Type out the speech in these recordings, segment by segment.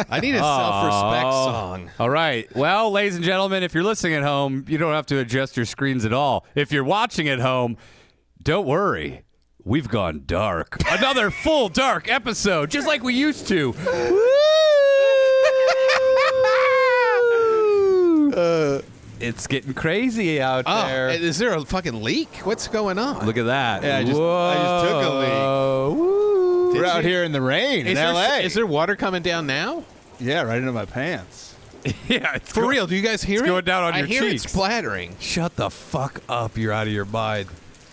I need a self-respect song. All right. Well, ladies and gentlemen, if you're listening at home, you don't have to adjust your screens at all. If you're watching at home, don't worry. We've gone dark. Another full dark episode, just like we used to. It's getting crazy out there. Is there a fucking leak? What's going on? Look at that. Yeah, I just took a leak. Woo. We're out here in the rain in L.A. Is there water coming down now? Yeah, right into my pants. Yeah, it's For real, do you guys hear it? going down on your I hear cheeks. it splattering. Shut the fuck up. You're out of your mind.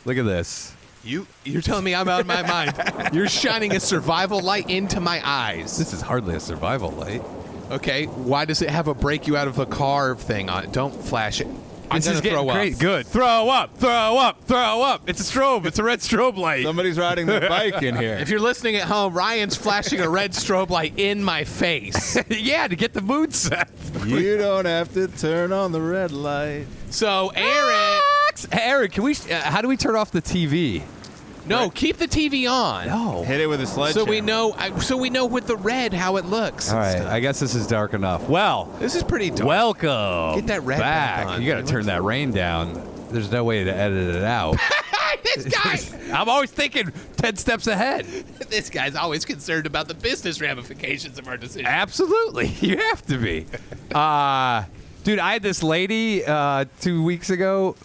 Look at this. You're telling me I'm out of my mind. You're shining a survival light into my eyes. This is hardly a survival light. Okay, why does it have a break you out of a car thing on it? Don't flash it. I'm This is gonna getting throw up. great. Good. Throw up. Throw up. Throw up. It's a strobe. It's a red strobe light. Somebody's riding their bike in here. If you're listening at home, Ryan's flashing a red strobe light in my face. Yeah, to get the mood set. You don't have to turn on the red light. So, Aaron, Hey, Eric, can we? How do we turn off the TV? no, keep the TV on. No. Hit it with a sledgehammer. So we know with the red how it looks. All and right. stuff. I guess this is dark enough. Well, This is pretty dark. welcome. Get that red back on. You got to turn that rain down. There's no way to edit it out. This guy, I'm always thinking 10 steps ahead. this guy's always concerned about the business ramifications of our decision. Absolutely. You have to be. Dude, I had this lady 2 weeks ago.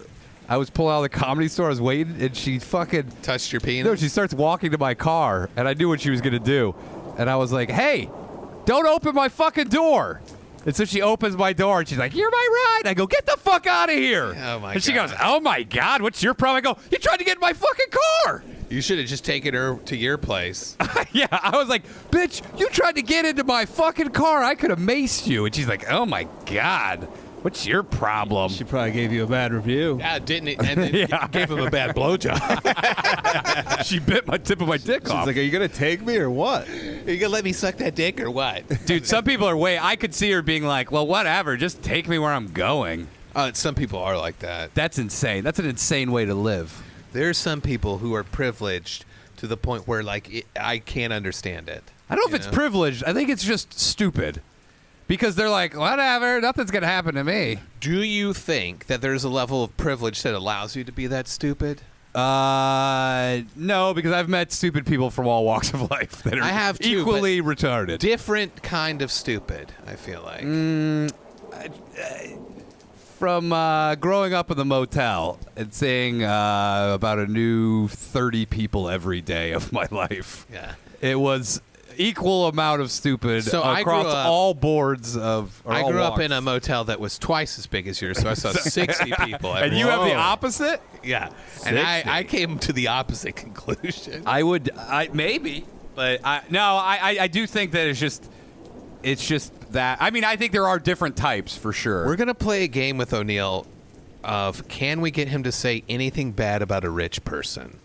I was pulling out of the Comedy Store. I was waiting, and she fucking... Touched your penis? No, she starts walking to my car, and I knew what she was going to do. And I was like, hey, don't open my fucking door. And so she opens my door, and she's like, you're my ride. I go, get the fuck out of here. Oh, my And she God. goes, oh, my God, what's your problem? I go, you tried to get in my fucking car. You should have just taken her to your place. Yeah, I was like, bitch, you tried to get into my fucking car. I could have maced you. And she's like, oh, my God. What's your problem? She probably gave you a bad review. Yeah, didn't it? And then Yeah. gave him a bad blowjob. She bit my tip of my dick She's off. like, are you going to take me or what? Are you gonna let me suck that dick or what? Dude, some people are I could see her being like, well, whatever. Just take me where I'm going. Some people are like that. That's insane. That's an insane way to live. There's some people who are privileged to the point where, like, I can't understand it. I don't know if it's privileged. I think it's just stupid. Because they're like, whatever, nothing's going to happen to me. Do you think that there's a level of privilege that allows you to be that stupid? No, because I've met stupid people from all walks of life that are I have too, equally retarded. Different kind of stupid, I feel like. From growing up in the motel and seeing about a new 30 people every day of my life. Yeah. It was equal amount of stupid So I across grew up- all boards of. I all grew up walks. in a motel that was twice as big as yours, so I saw 60 people. And you have the opposite? Yeah. And I came to the opposite conclusion. I maybe, but I do think that it's just that. I mean, I think there are different types for sure. We're going to play a game with O'Neill of can we get him to say anything bad about a rich person?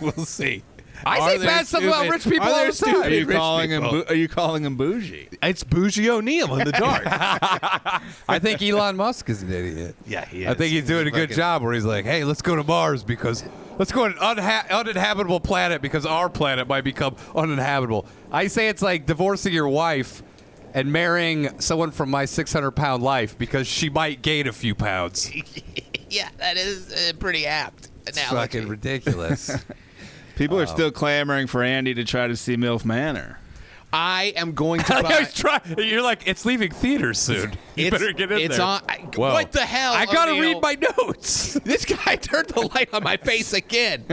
We'll see. I Are say there bad stuff about stupid- rich people are all there the time. stupid Are you rich calling him? people? Are you calling him bougie? It's Bougie O'Neill in the dark. I think Elon Musk is an idiot. Yeah, he is. I think he's doing a good fucking- job where he's like, hey, let's go to Mars because let's go to an uninhabitable planet because our planet might become uninhabitable. I say it's like divorcing your wife and marrying someone from my 600-pound life because she might gain a few pounds. Yeah, that is pretty apt. It's fucking ridiculous. People are still clamoring for Andy to try to see MILF Manor. I am going to buy. You're like, it's leaving theaters soon. You better get in there. Whoa. What the hell? I gotta O'Neill? read my notes. This guy turned the light on my face again.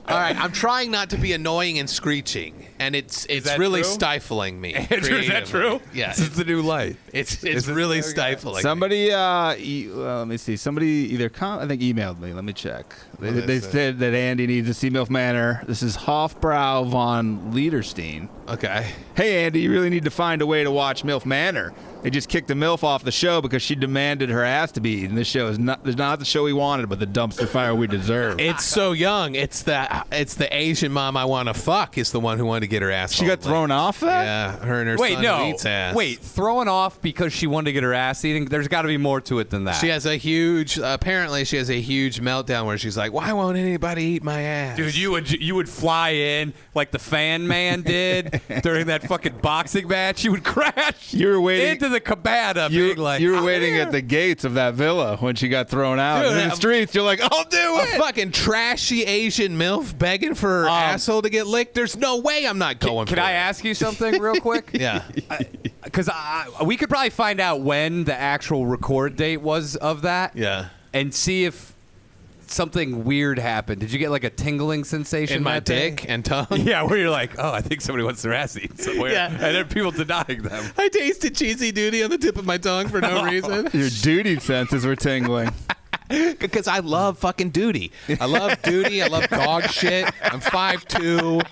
All right, I'm trying not to be annoying and screeching, and it's that really true? stifling me. Andrew, is that creatively. true? Yeah, This is the new light. it's Is it- really okay. stifling. Somebody, let me see. Somebody either I think emailed me. Let me check. They said that Andy needs to see MILF Manor. This is Hofbrau von Liederstein. Okay. Hey, Andy, you really need to find a way to watch MILF Manor. They just kicked the MILF off the show because she demanded her ass to be eaten. This show is not the show we wanted, but the dumpster fire we deserve. It's so young. It's the Asian mom I want to fuck is the one who wanted to get her ass. She got thrown off that? Yeah, her and her son who eats ass. Wait, thrown off because she wanted to get her ass eaten? There's got to be more to it than that. She has apparently she has a huge meltdown where she's like, why won't anybody eat my ass? Dude, you would fly in like the Fan Man did during that fucking boxing match. You would crash into the cabana. You were waiting at the gates of that villa when she got thrown out. Dude, in the streets, you're like, I'll do it. A fucking trashy Asian MILF begging for her asshole to get licked. There's no way I'm not going for it. Can I ask you something real quick? Yeah. Because we could probably find out when the actual record date was of that. Yeah. And see if something weird happened. Did you get like a tingling sensation in my that day? dick and tongue? Yeah, where you're like, oh, I think somebody wants their ass eaten somewhere. Yeah. And then people denying them. I tasted cheesy duty on the tip of my tongue for no reason. Your duty senses were tingling. Because I love fucking duty. I love duty. I love dog shit. I'm 5'2".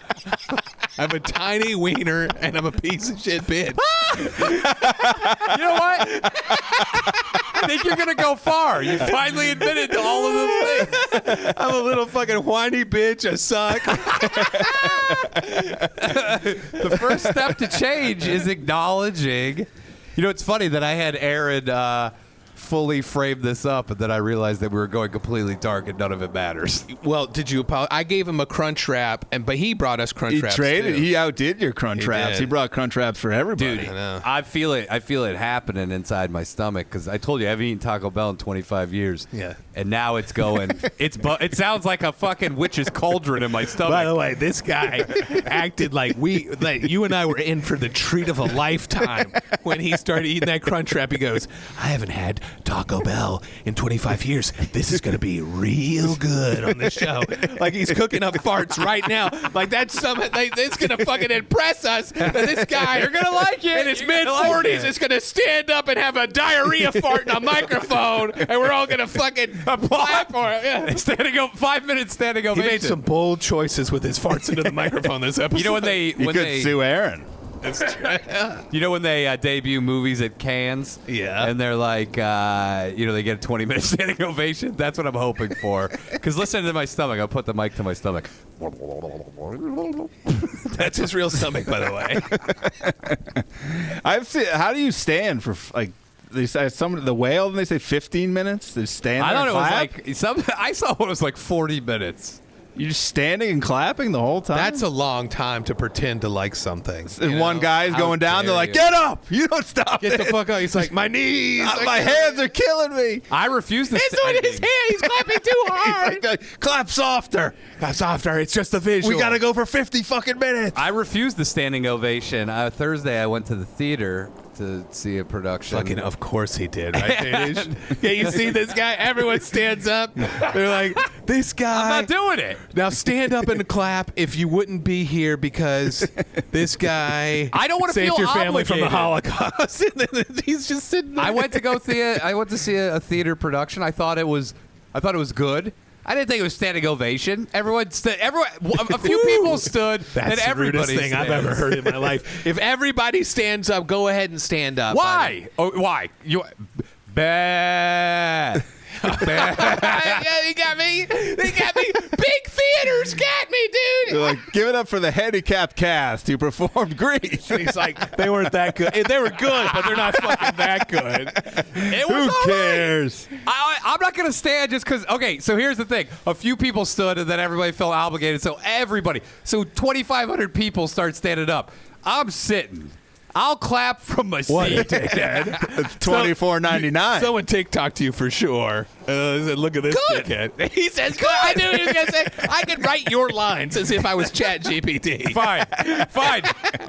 I have a tiny wiener, and I'm a piece of shit bitch. You know what? I think you're going to go far. You finally admitted to all of those things. I'm a little fucking whiny bitch. I suck. The first step to change is acknowledging. You know, it's funny that I had Aaron fully framed this up, and then I realized that we were going completely dark and none of it matters. Well, did you apologize? I gave him a crunch wrap, but he brought us crunch wraps. He outdid your crunch wraps. He brought crunch wraps for everybody. Dude, I feel it happening inside my stomach because I told you I haven't eaten Taco Bell in 25 years. Yeah. And now it's going. It sounds like a fucking witch's cauldron in my stomach. By the way, this guy acted like you and I were in for the treat of a lifetime when he started eating that crunch wrap. He goes, I haven't had Taco Bell in 25 years. This is going to be real good on this show. Like he's cooking up farts right now. Like that's it's going to fucking impress us that this guy, You're going to like it. in his mid-40s is going to stand up and have a diarrhea fart in a microphone, and we're all going to fucking clap for it. Yeah. 5 minutes standing ovation. He made some bold choices with his farts into the microphone this episode. You know when they sue Aaron. You know when they debut movies at Cannes? Yeah. And they're like, they get a 20-minute standing ovation? That's what I'm hoping for. Because listen to my stomach. I'll put the mic to my stomach. That's his real stomach, by the way. I've seen. How do you stand for like? They say the whale, and they say 15 minutes. They stand. I there thought and it was like I saw one was like 40 minutes. You're just standing and clapping the whole time. That's a long time to pretend to like something. And one guy's going down. They're like, "Get up! You don't stop! Get the fuck up!" He's like, "My knees, my hands are killing me." I refuse to. It's on his hand. He's clapping too hard. He's like, clap softer. Clap softer. It's just a visual. We gotta go for 50 fucking minutes. I refused the standing ovation. Thursday, I went to the theater to see a production. Fucking, of course he did, right, Danish? Yeah, you see this guy? Everyone stands up. They're like, this guy. I'm not doing it. Now stand up and clap if you wouldn't be here because this guy. I don't want to saved feel your family from the obligated. Holocaust. And then he's just sitting there. I went to see a theater production. I thought it was good. I didn't think it was standing ovation. Everyone stood. A few people stood. That's and the everybody rudest thing I've ever heard in my life. If everybody stands up, go ahead and stand up. Why? Why? Bad. Yeah, he got me. They got me. Big theaters got me, dude. They're like, give it up for the handicapped cast who performed Grease. And he's like, they weren't that good. They were good, but they're not fucking that good. It was Who all right. cares? I'm not going to stand just because. Okay, so here's the thing. A few people stood and then everybody felt obligated. So 2,500 people start standing up. I'm sitting. I'll clap from my seat. What a dickhead. It's $24.99. Someone TikTok to you for sure. Look at this dickhead. He says, good. I knew he was going to say, I could write your lines as if I was Chat GPT. Fine.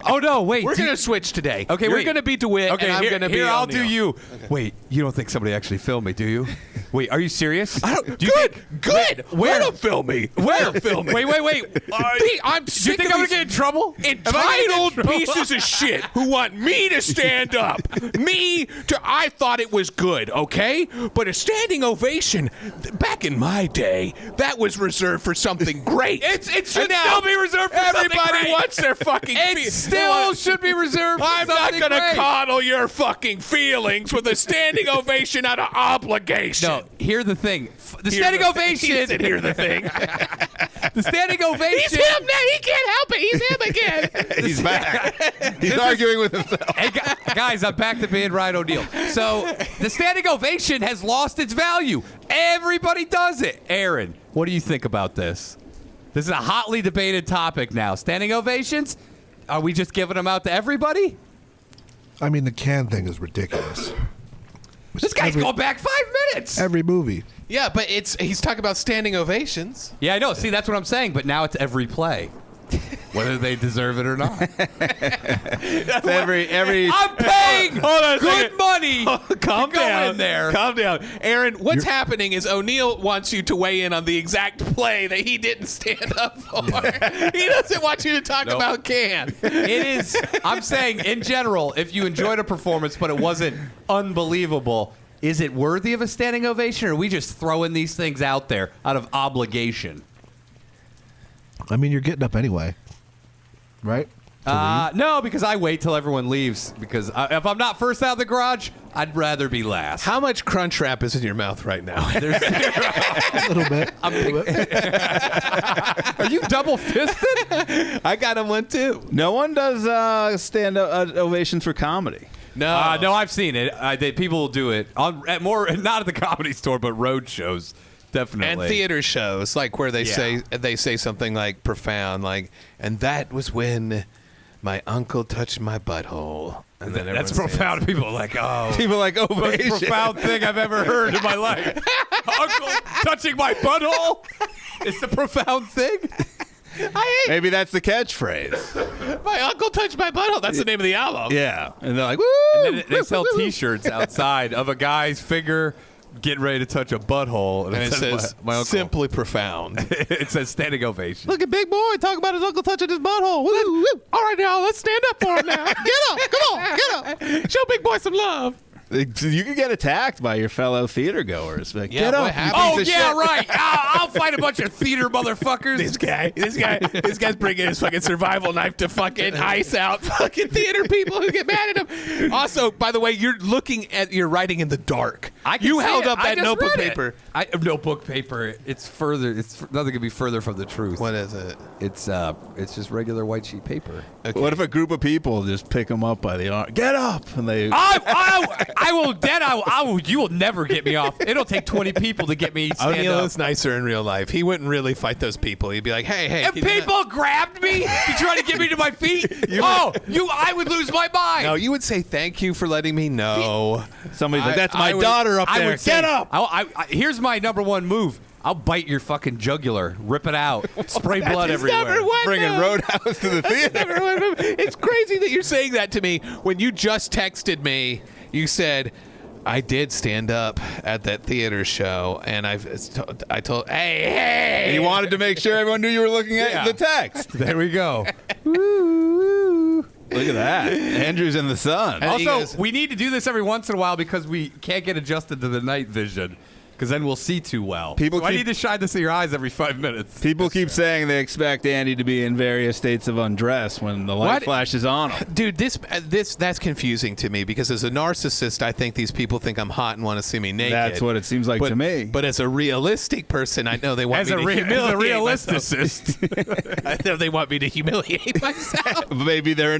Oh, no, wait. We're going to switch today. Okay, You're wait. going to be DeWitt, Okay, and I'm going to be I'll O'Neill. do you. Okay. Wait, you don't think somebody actually filmed me, do you? Wait, are you serious? I don't, Do you good. think- Good. Where? Don't film me. Where? Don't film me. Wait. I'm Do you sick think of I'm going these to get in trouble? entitled pieces of shit who want me to stand up. I thought it was good, okay? But a standing ovation, back in my day, that was reserved for something great. It should And now still be reserved for something everybody great. wants their fucking It still should be reserved for I'm not something going to great. coddle your fucking feelings with a standing ovation out of obligation. No, here's the thing. The Hear standing the- ovation. He said, hear the thing. The standing ovation. He's him now. He can't help it. He's him again. He's back. He's arguing with himself. Hey, guys, I'm back to being Ryan O'Neal. So the standing ovation has lost its value. Everybody does it. Aaron, what do you think about this? This is a hotly debated topic now. Standing ovations? Are we just giving them out to everybody? I mean, the can thing is ridiculous. This guy's going back 5 minutes. Every movie. Yeah, but he's talking about standing ovations. Yeah, I know. See, that's what I'm saying. But now it's every play, whether they deserve it or not. every. I'm paying Hold on a good second. money. Calm to go down. in there. Calm down. Aaron, what's happening is O'Neal wants you to weigh in on the exact play that he didn't stand up for. He doesn't want you to talk Nope. about Can. It is. I'm saying, in general, if you enjoyed a performance but it wasn't unbelievable, is it worthy of a standing ovation, or are we just throwing these things out there out of obligation? I mean, you're getting up anyway, right? No, because I wait till everyone leaves. Because if I'm not first out of the garage, I'd rather be last. How much crunch wrap is in your mouth right now? A little bit. Are you double fisted? I got him one too. No one does stand ovations for comedy. No. No, I've seen it. People will do it at more, not at the Comedy Store, but road shows. Definitely. And theater shows, like where they say something like profound, like, and that was when my uncle touched my butthole. And then That's everyone profound. People are like, oh. People like Most ovation. profound thing I've ever heard in my life. Uncle touching my butthole? It's the profound thing? Maybe that's the catchphrase. says, my uncle touched my butthole. That's the name of the album. Yeah, and they're like, woo! And then they sell T-shirts outside of a guy's finger getting ready to touch a butthole. And it says, my uncle. simply profound. It says standing ovation. Look at Big Boy talk about his uncle touching his butthole. Woo, woo. All right, now, let's stand up for him now. Get up. Come on. Get up. Show Big Boy some love. You could get attacked by your fellow theater goers. Like, Yeah, get what up! happened? Oh, piece of yeah, shit." right. I'll fight a bunch of theater motherfuckers. This guy's bringing his fucking survival knife to fucking ice out fucking theater people who get mad at him. Also, by the way, you're looking at your writing in the dark. You held up that notebook paper. Notebook paper. It's further. It's nothing could be further from the truth. What is it? It's just regular white sheet paper. Okay. What if a group of people just pick them up by the arm? Get up! And they. I will. Then I will. You will never get me off. It'll take 20 people to get me to stand O'Neal up. is nicer in real life. He wouldn't really fight those people. He'd be like, hey. If can you people grabbed me to try to get me to my feet, I would lose my mind. No, you would say thank you for letting me know. Somebody's like, I- "That's my I would- daughter up I there. would say, Get up!" Here's my number one move. I'll bite your fucking jugular, rip it out, spray blood his everywhere. number one Bringing move. Roadhouse to the theater. It's crazy that you're saying that to me when you just texted me. You said, I did stand up at that theater show, and I told, hey. He wanted to make sure everyone knew you were looking at the text. There we go. Look at that. Andrew's in the sun. And he Also, goes- we need to do this every once in a while because we can't get adjusted to the night vision. Because then we'll see too well. People I keep- need to shine this in your eyes every 5 minutes. People keep saying they expect Andy to be in various states of undress when the light What? flashes on him. Dude, that's confusing to me because as a narcissist, I think these people think I'm hot and want to see me naked. That's what it seems like but, to me. But as a realistic person, I know they want As me a to humiliate realisticist. I know they want me to humiliate myself. Maybe they're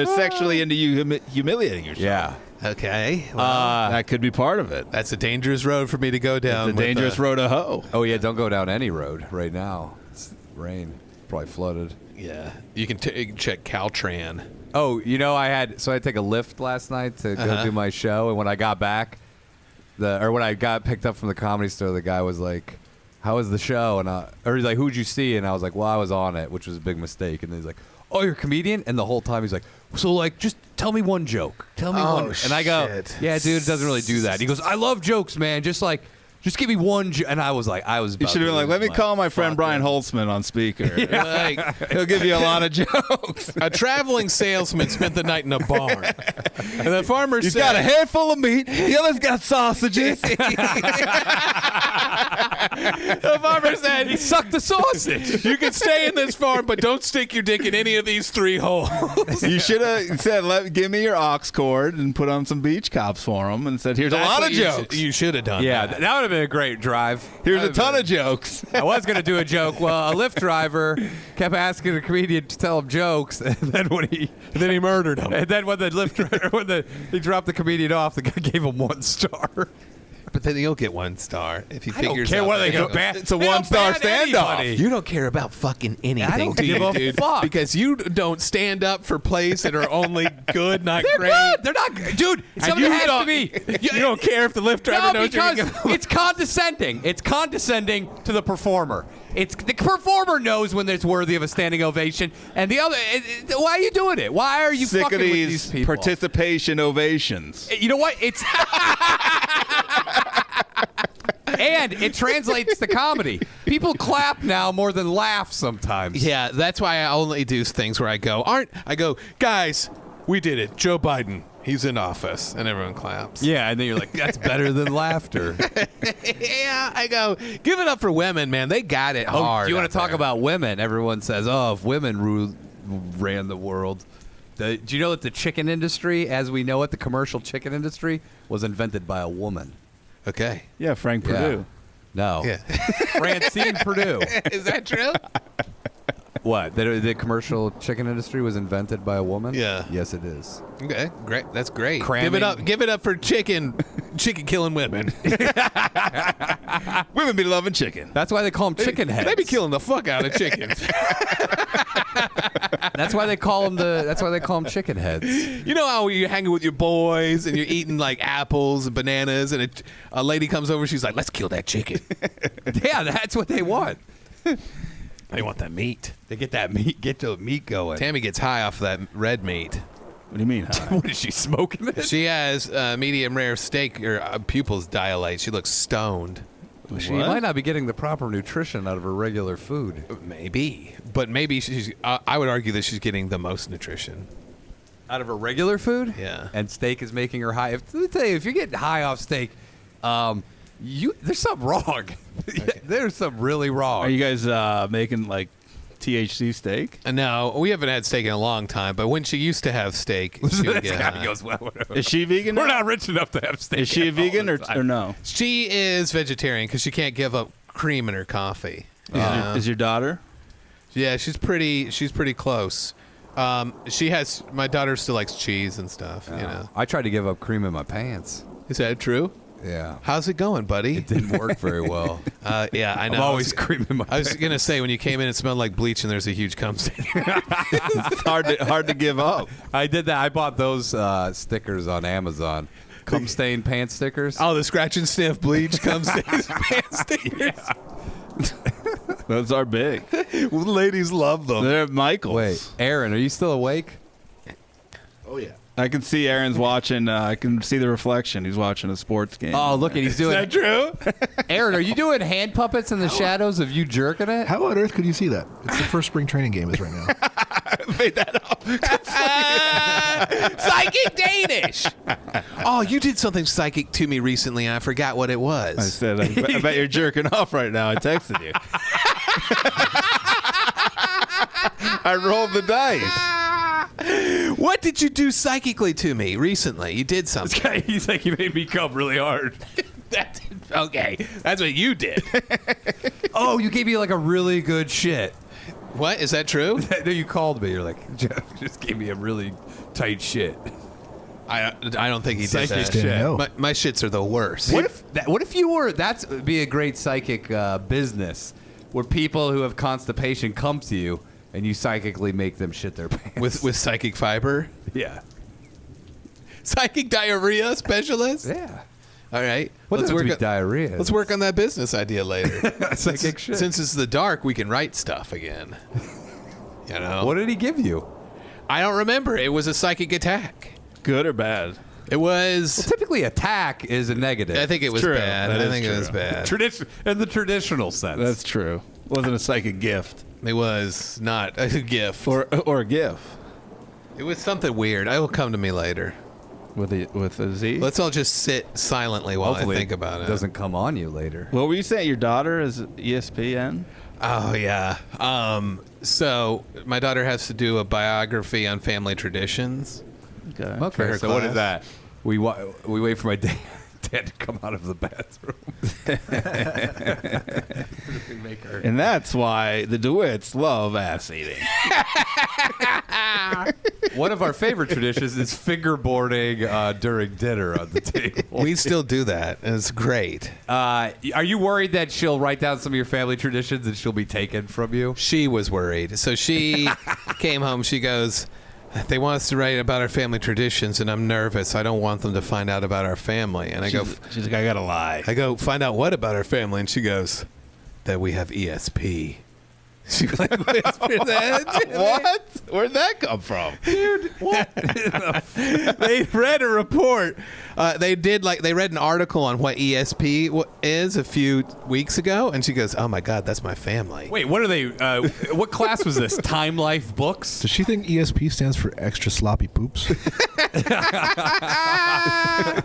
sexually into you humiliating yourself. Yeah. Okay, well, That could be part of it. that's a dangerous road for me to go down. The dangerous road to hoe. Oh, yeah, don't go down any road right now. It's rain. Probably flooded. Yeah, you can check Caltran. Oh, I had to take a lift last night to go do my show, and when I got back, when I got picked up from the Comedy Store, the guy was like, "How was the show?" And he's like, "Who'd you see?" And I was like, "Well, I was on it," which was a big mistake. And then he's like, "Oh, you're a comedian?" And the whole time he's like, "So like, just tell me one joke. Tell me one." And I go, shit. "Yeah, dude, it doesn't really do that." He goes, "I love jokes, man. Just give me one." And I was like, You should have been like, "Let me call my friend Brian Holtzman on speaker. Like He'll give you a lot of jokes." a traveling salesman spent the night in a barn, and the farmer He's said, got a handful of meat. The other's got sausages. The farmer said, He sucked the sausage. you can stay in this farm, but don't stick your dick in any of these 3 holes. You should have said, "Give me your ox cord," and put on some beach cops for him, and said, "Here's a lot of jokes. You should have done Yeah, that. that would have been a great drive. Here's a ton of jokes." I was going to do a joke. Well, a Lyft driver kept asking a comedian to tell him jokes, and then Then he murdered him. and then when the Lyft driver, he dropped the comedian off, the guy gave him 1 star. But then you'll get 1 star if he I don't figures care out what that they you go don't- bad. It's a They don't 1-star ban standoff. anybody. You don't care about fucking anything, don't do you, give a dude? fuck. Because you don't stand up for plays that are only good, not They're great. good. They're not good. Dude, And something you has to don't- be. You don't care if the Lyft driver No, knows you're because gonna go- it's condescending. It's condescending to the performer. It's the performer knows when it's worthy of a standing ovation, and the other. Why are you doing it? Why are you Sick fucking of with these these people? participation ovations. You know what? It's and it translates to comedy. People clap now more than laugh sometimes. Yeah, that's why I only do things where I go, guys, we did it. Joe Biden, he's in office, and everyone claps. Yeah, and then you're like, that's better than laughter. Yeah, I go, give it up for women, man. They got it hard. Do you want out to talk there. about women? Everyone says, if women ran the world. Do you know that the chicken industry, as we know it, the commercial chicken industry, was invented by a woman? Okay. Yeah, Frank Perdue. No. Yeah. Francine Perdue. Is that true? What? The commercial chicken industry was invented by a woman? Yeah. Yes, it is. Okay, great. That's great. Cramming- Give it up for chicken killing women. Women be loving chicken. That's why they call them chicken heads. They be killing the fuck out of chickens. That's why they call them That's why they call them chicken heads. You know how you're hanging with your boys and you're eating like apples and bananas, and a lady comes over, she's like, "Let's kill that chicken." Yeah, that's what they want. They want that meat. They get that meat, get the meat going. Tammy gets high off that red meat. What do you mean? What is she smoking? It? She has medium rare steak. Her pupils dilate. She looks stoned. She What? might not be getting the proper nutrition out of her regular food. Maybe, but maybe she's. I would argue that she's getting the most nutrition. Out of her regular food? Yeah. And steak is making her high. Let me tell you, if you're getting high off steak, there's something wrong. There's something really wrong. Are you guys making like THC steak? No, we haven't had steak in a long time. But when she used to have steak, she would This get guy high. goes, well, whatever. Is she vegan? We're not rich enough to have steak. Is she a all vegan the or time. no? She is vegetarian because she can't give up cream in her coffee. Is your daughter? Yeah, she's pretty close. She has. My daughter still likes cheese and stuff. You know. I tried to give up cream in my pants. Is that true? Yeah. How's it going, buddy? It didn't work very well. Yeah, I know. I'm always creaming my I was pants. gonna say when you came in, it smelled like bleach, and there's a huge cum stain. It's hard to give up. I did that. I bought those stickers on Amazon. Cum stain pants stickers. Oh, the scratch and sniff bleach cum stains pants stickers. Those are big. Well, the ladies love them. They're Michael's. Wait, Aaron, are you still awake? Oh yeah. I can see Aaron's watching. I can see the reflection. He's watching a sports game. Oh, look at he's doing. Is that true? Aaron, are you doing hand puppets in the shadows of you jerking it? How on earth could you see that? It's the first spring training game is right now. made that up. Psychic Danish. Oh, you did something psychic to me recently, and I forgot what it I was. said, I bet you're jerking off right now. I texted you. I rolled the dice. What did you do psychically to me recently? You did something. He's like, you made me come really hard. Okay, that's what you did. Oh, you gave me like a really good shit. What? Is that true? No, you called me. You're like, Jeff just gave me a really tight shit. I don't think he did Psychic that. shit. No. My shits are the worst. What if you were? That's would be a great psychic business where people who have constipation come to you and you psychically make them shit their pants with psychic fiber? yeah. Psychic diarrhea specialist? Yeah. All right. What does work be on, diarrhea? let's work on that business idea later. Psychic shit. Since it's the dark, we can write stuff again. You know? What did he give you? I don't remember. It was a psychic attack. Good or bad? It was. Typically, attack is a negative. I think it was true. bad. That I is think it was true. bad. In the traditional sense. That's true. Wasn't a psychic gift It was not a gift. or a gift. It was something weird. It will come to me later. With a Z? Let's all just sit silently while Hopefully I think about it. doesn't come on you later. What were you saying? Your daughter is ESPN? Oh yeah. So my daughter has to do a biography on family traditions. Okay. Okay, her so what class. is that? We wait for my dad to come out of the bathroom. And that's why the DeWitts love ass eating. One of our favorite traditions is fingerboarding during dinner on the table. We still do that, and it's great. Are you worried that she'll write down some of your family traditions and she'll be taken from you? She was worried. So she came home. She goes, they want us to write about our family traditions, and I'm nervous. I don't want them to find out about our family. And She's like, I gotta lie. I go, find out what about our family? And she goes, that we have ESP. She was like, whisper that. What? Where'd that come from? Dude, what? They read a report. They read an article on what ESP is a few weeks ago, and she goes, "Oh my God, that's my family." Wait, what are they? What class was this? Time Life Books? Does she think ESP stands for extra sloppy poops?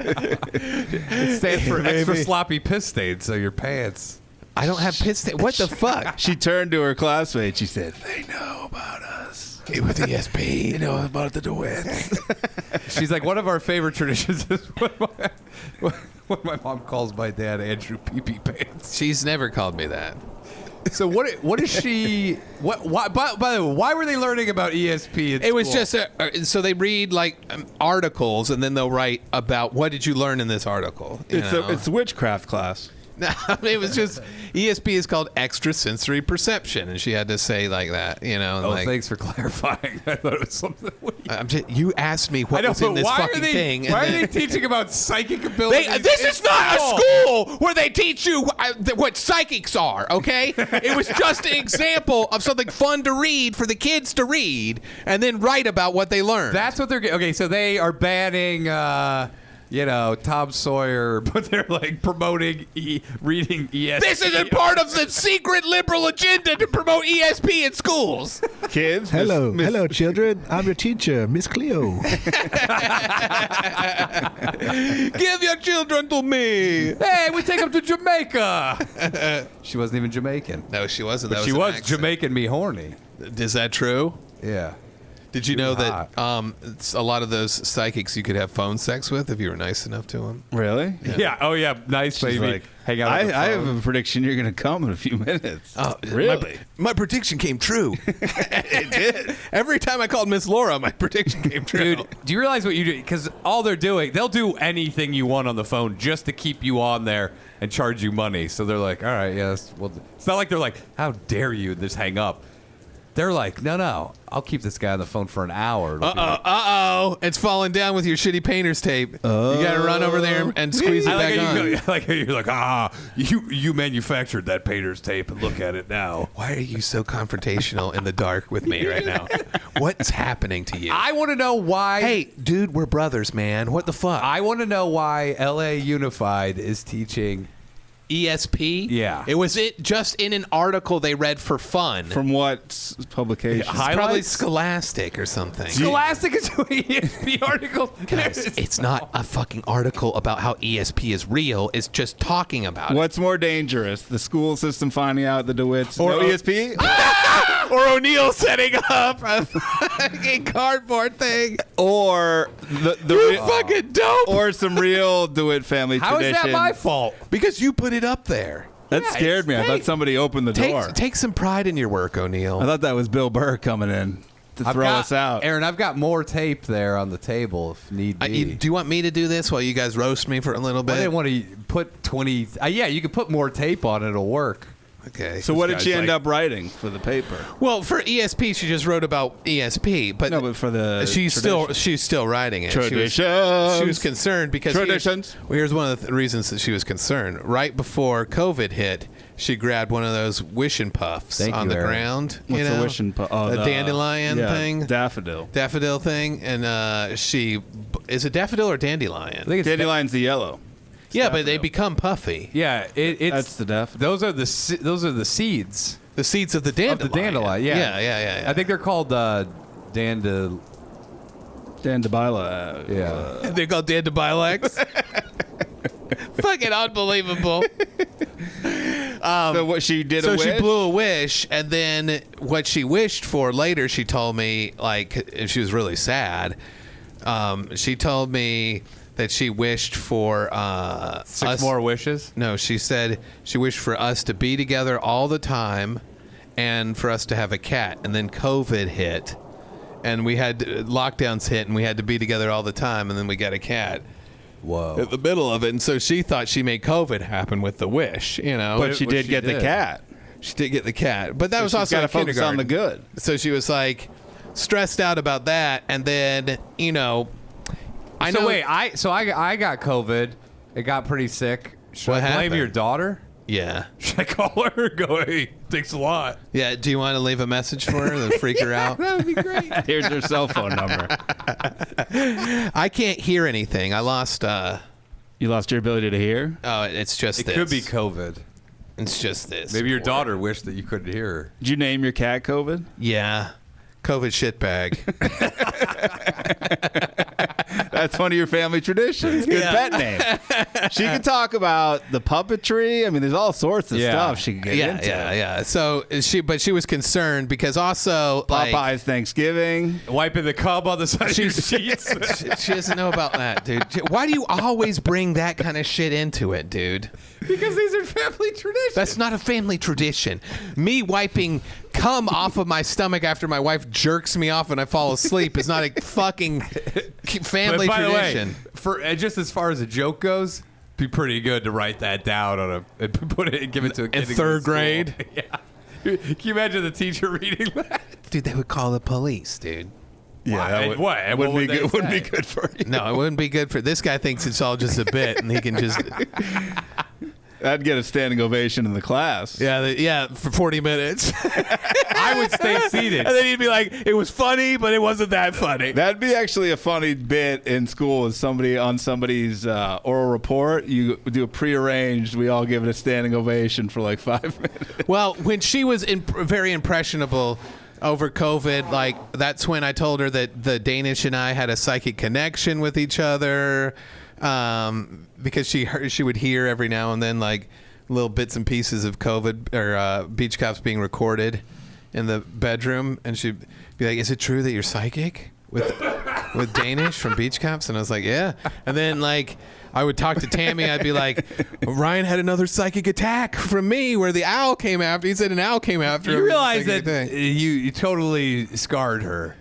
It stands for extra sloppy piss stains, so your pants. I don't have piss. What the fuck? She turned to her classmate. She said, they know about us. With ESP. They know about the DeWitts. She's like, one of our favorite traditions is what my mom calls my dad Andrew Pee-Pee Pants. She's never called me that. So what is she? Why, by the way, why were they learning about ESP? It was just so they read articles, and then they'll write about what did you learn in this article. It's a witchcraft class. No, it was just ESP is called extrasensory perception, and she had to say like that, Oh, thanks for clarifying. I thought it was something. You asked me what I know, was in but this why fucking are they? thing. and Why are then- they teaching about psychic abilities? This in is not a school? school where they teach you what psychics are, okay? It was just an example of something fun to read for the kids to read and then write about what they learned. That's what they're okay. So they are banning, Tom Sawyer, but they're promoting reading ESP. This isn't part of the secret liberal agenda to promote ESP in schools. Kids? Hello, children. I'm your teacher, Miss Cleo. Give your children to me. Hey, we take them to Jamaica. She wasn't even Jamaican. No, she wasn't. But she was Jamaican me horny. Is that true? Yeah. Did you know that hot. it's a lot of those psychics you could have phone sex with if you were nice enough to them? Really? Yeah. Oh, yeah. Nice, She's baby. like, Hang out. I have a prediction you're going to come in a few minutes. Oh, really? My prediction came true. It did. Every time I called Miss Laura, my prediction came true. Dude, do you realize what you do? Because all they're doing, they'll do anything you want on the phone just to keep you on there and charge you money. So they're like, all right, yes. Well, it's not like they're like, how dare you just hang up. They're like, no, I'll keep this guy on the phone for an hour. It's falling down with your shitty painter's tape. You got to run over there and squeeze it back on. You're like, you manufactured that painter's tape and look at it now. Why are you so confrontational in the dark with me right now? What's happening to you? I want to know why. Hey, dude, we're brothers, man. What the fuck? I want to know why LA Unified is teaching ESP? Yeah. It was just in an article they read for fun. From what publication? It's probably highlights? Scholastic or something. Scholastic is doing ESP article. Guys, it's not a fucking article about how ESP is real. It's just talking about it. What's more dangerous, the school system finding out the DeWitts Or know ESP? Or O'Neill setting up a fucking cardboard thing. Or You fucking dope. or some real DeWitt family How is tradition? that my fault? Because you put it up there. That Yeah, scared me. I thought somebody opened the door. Take some pride in your work, O'Neill. I thought that was Bill Burr coming in to throw us out. Aaron, I've got more tape there on the table if need be. Do you want me to do this while you guys roast me for a little bit? I didn't want to put 20. Yeah, you could put more tape on it. It'll work. Okay. So what did guy's she end like- up writing for the paper? Well, for ESP, she just wrote about ESP, but No, but for the she's still writing it. Traditions. She was concerned because Traditions. Here's one of the reasons that she was concerned. Right before COVID hit, she grabbed one of those wishing puffs Thank on you, the Aaron. ground. What's the wishing puff? Oh, the dandelion thing, Daffodil. daffodil thing, and is it daffodil or dandelion? I think it's Dandelion's the yellow. Yeah, but they become puffy. Yeah, it's That's the daffodil. Those are the seeds The seeds of the dandelion. of the dandelion. Yeah. Yeah. I think they're called Dan DeBila. Yeah. They're called Dandabilex. Fucking unbelievable. So what she did? So a wish? she blew a wish, and then what she wished for later, she told me, like, she was really sad. She told me that she wished for Six more wishes? No, she said she wished for us to be together all the time and for us to have a cat. And then COVID hit, and we had lockdowns hit, and we had to be together all the time, and then we got a cat. Whoa. At the middle of it. And so she thought she made COVID happen with the wish, you know. But she did get the cat. She did get the cat. But that was She's also got to in focus on the kindergarten. good. So she was like stressed out about that. And then, you know, I know. I got COVID. It got pretty sick. Should What I blame happened? your daughter? Yeah. Should I call her and go, hey, thanks a lot? Yeah. Do you want to leave a message for her and freak her out? That would be great. Here's her cell phone number. I can't hear anything. I lost. You lost your ability to hear? Oh, it's just It this. could be COVID. It's just this. Maybe your daughter wished that you couldn't hear her. Did you name your cat COVID? Yeah. COVID shitbag. That's one of your family traditions. Good pet name. She can talk about the puppetry. I mean, there's all sorts of Yeah. stuff she can get into. Yeah. So she was concerned because also like, Popeye's Thanksgiving. Wiping the cub on the side of your sheets. she doesn't know about that, dude. Why do you always bring that kind of shit into it, dude? Because these are family traditions. That's not a family tradition. Me wiping cum off of my stomach after my wife jerks me off and I fall asleep is not a fucking family But by tradition. the way, for just as far as a joke goes, be pretty good to write that down on and put it and give it to a kid In third school. grade? Yeah. Can you imagine the teacher reading that? Dude, they would call the police, dude. Yeah, Why? What? It What wouldn't would be they good. Wouldn't be say? good for you. No, it wouldn't be good for this guy. Thinks it's all just a bit, and he can just I'd get a standing ovation in the class. for 40 minutes. I would stay seated. And then he'd be like, it was funny, but it wasn't that funny. That'd be actually a funny bit in school. Is somebody on somebody's oral report? You do a prearranged. We all give it a standing ovation for like 5 minutes. Well, when she was very impressionable over COVID, like that's when I told her that the Danish and I had a psychic connection with each other, because she would hear every now and then like little bits and pieces of COVID or beach cops being recorded in the bedroom, and she'd be like, "Is it true that you're psychic with Danish from Beach Cops?" And I was like, "Yeah." And then like I would talk to Tammy. I'd be like, "Ryan had another psychic attack from me where the owl came after." He said an owl came after him. You realize Psychic that attack. you totally scarred her.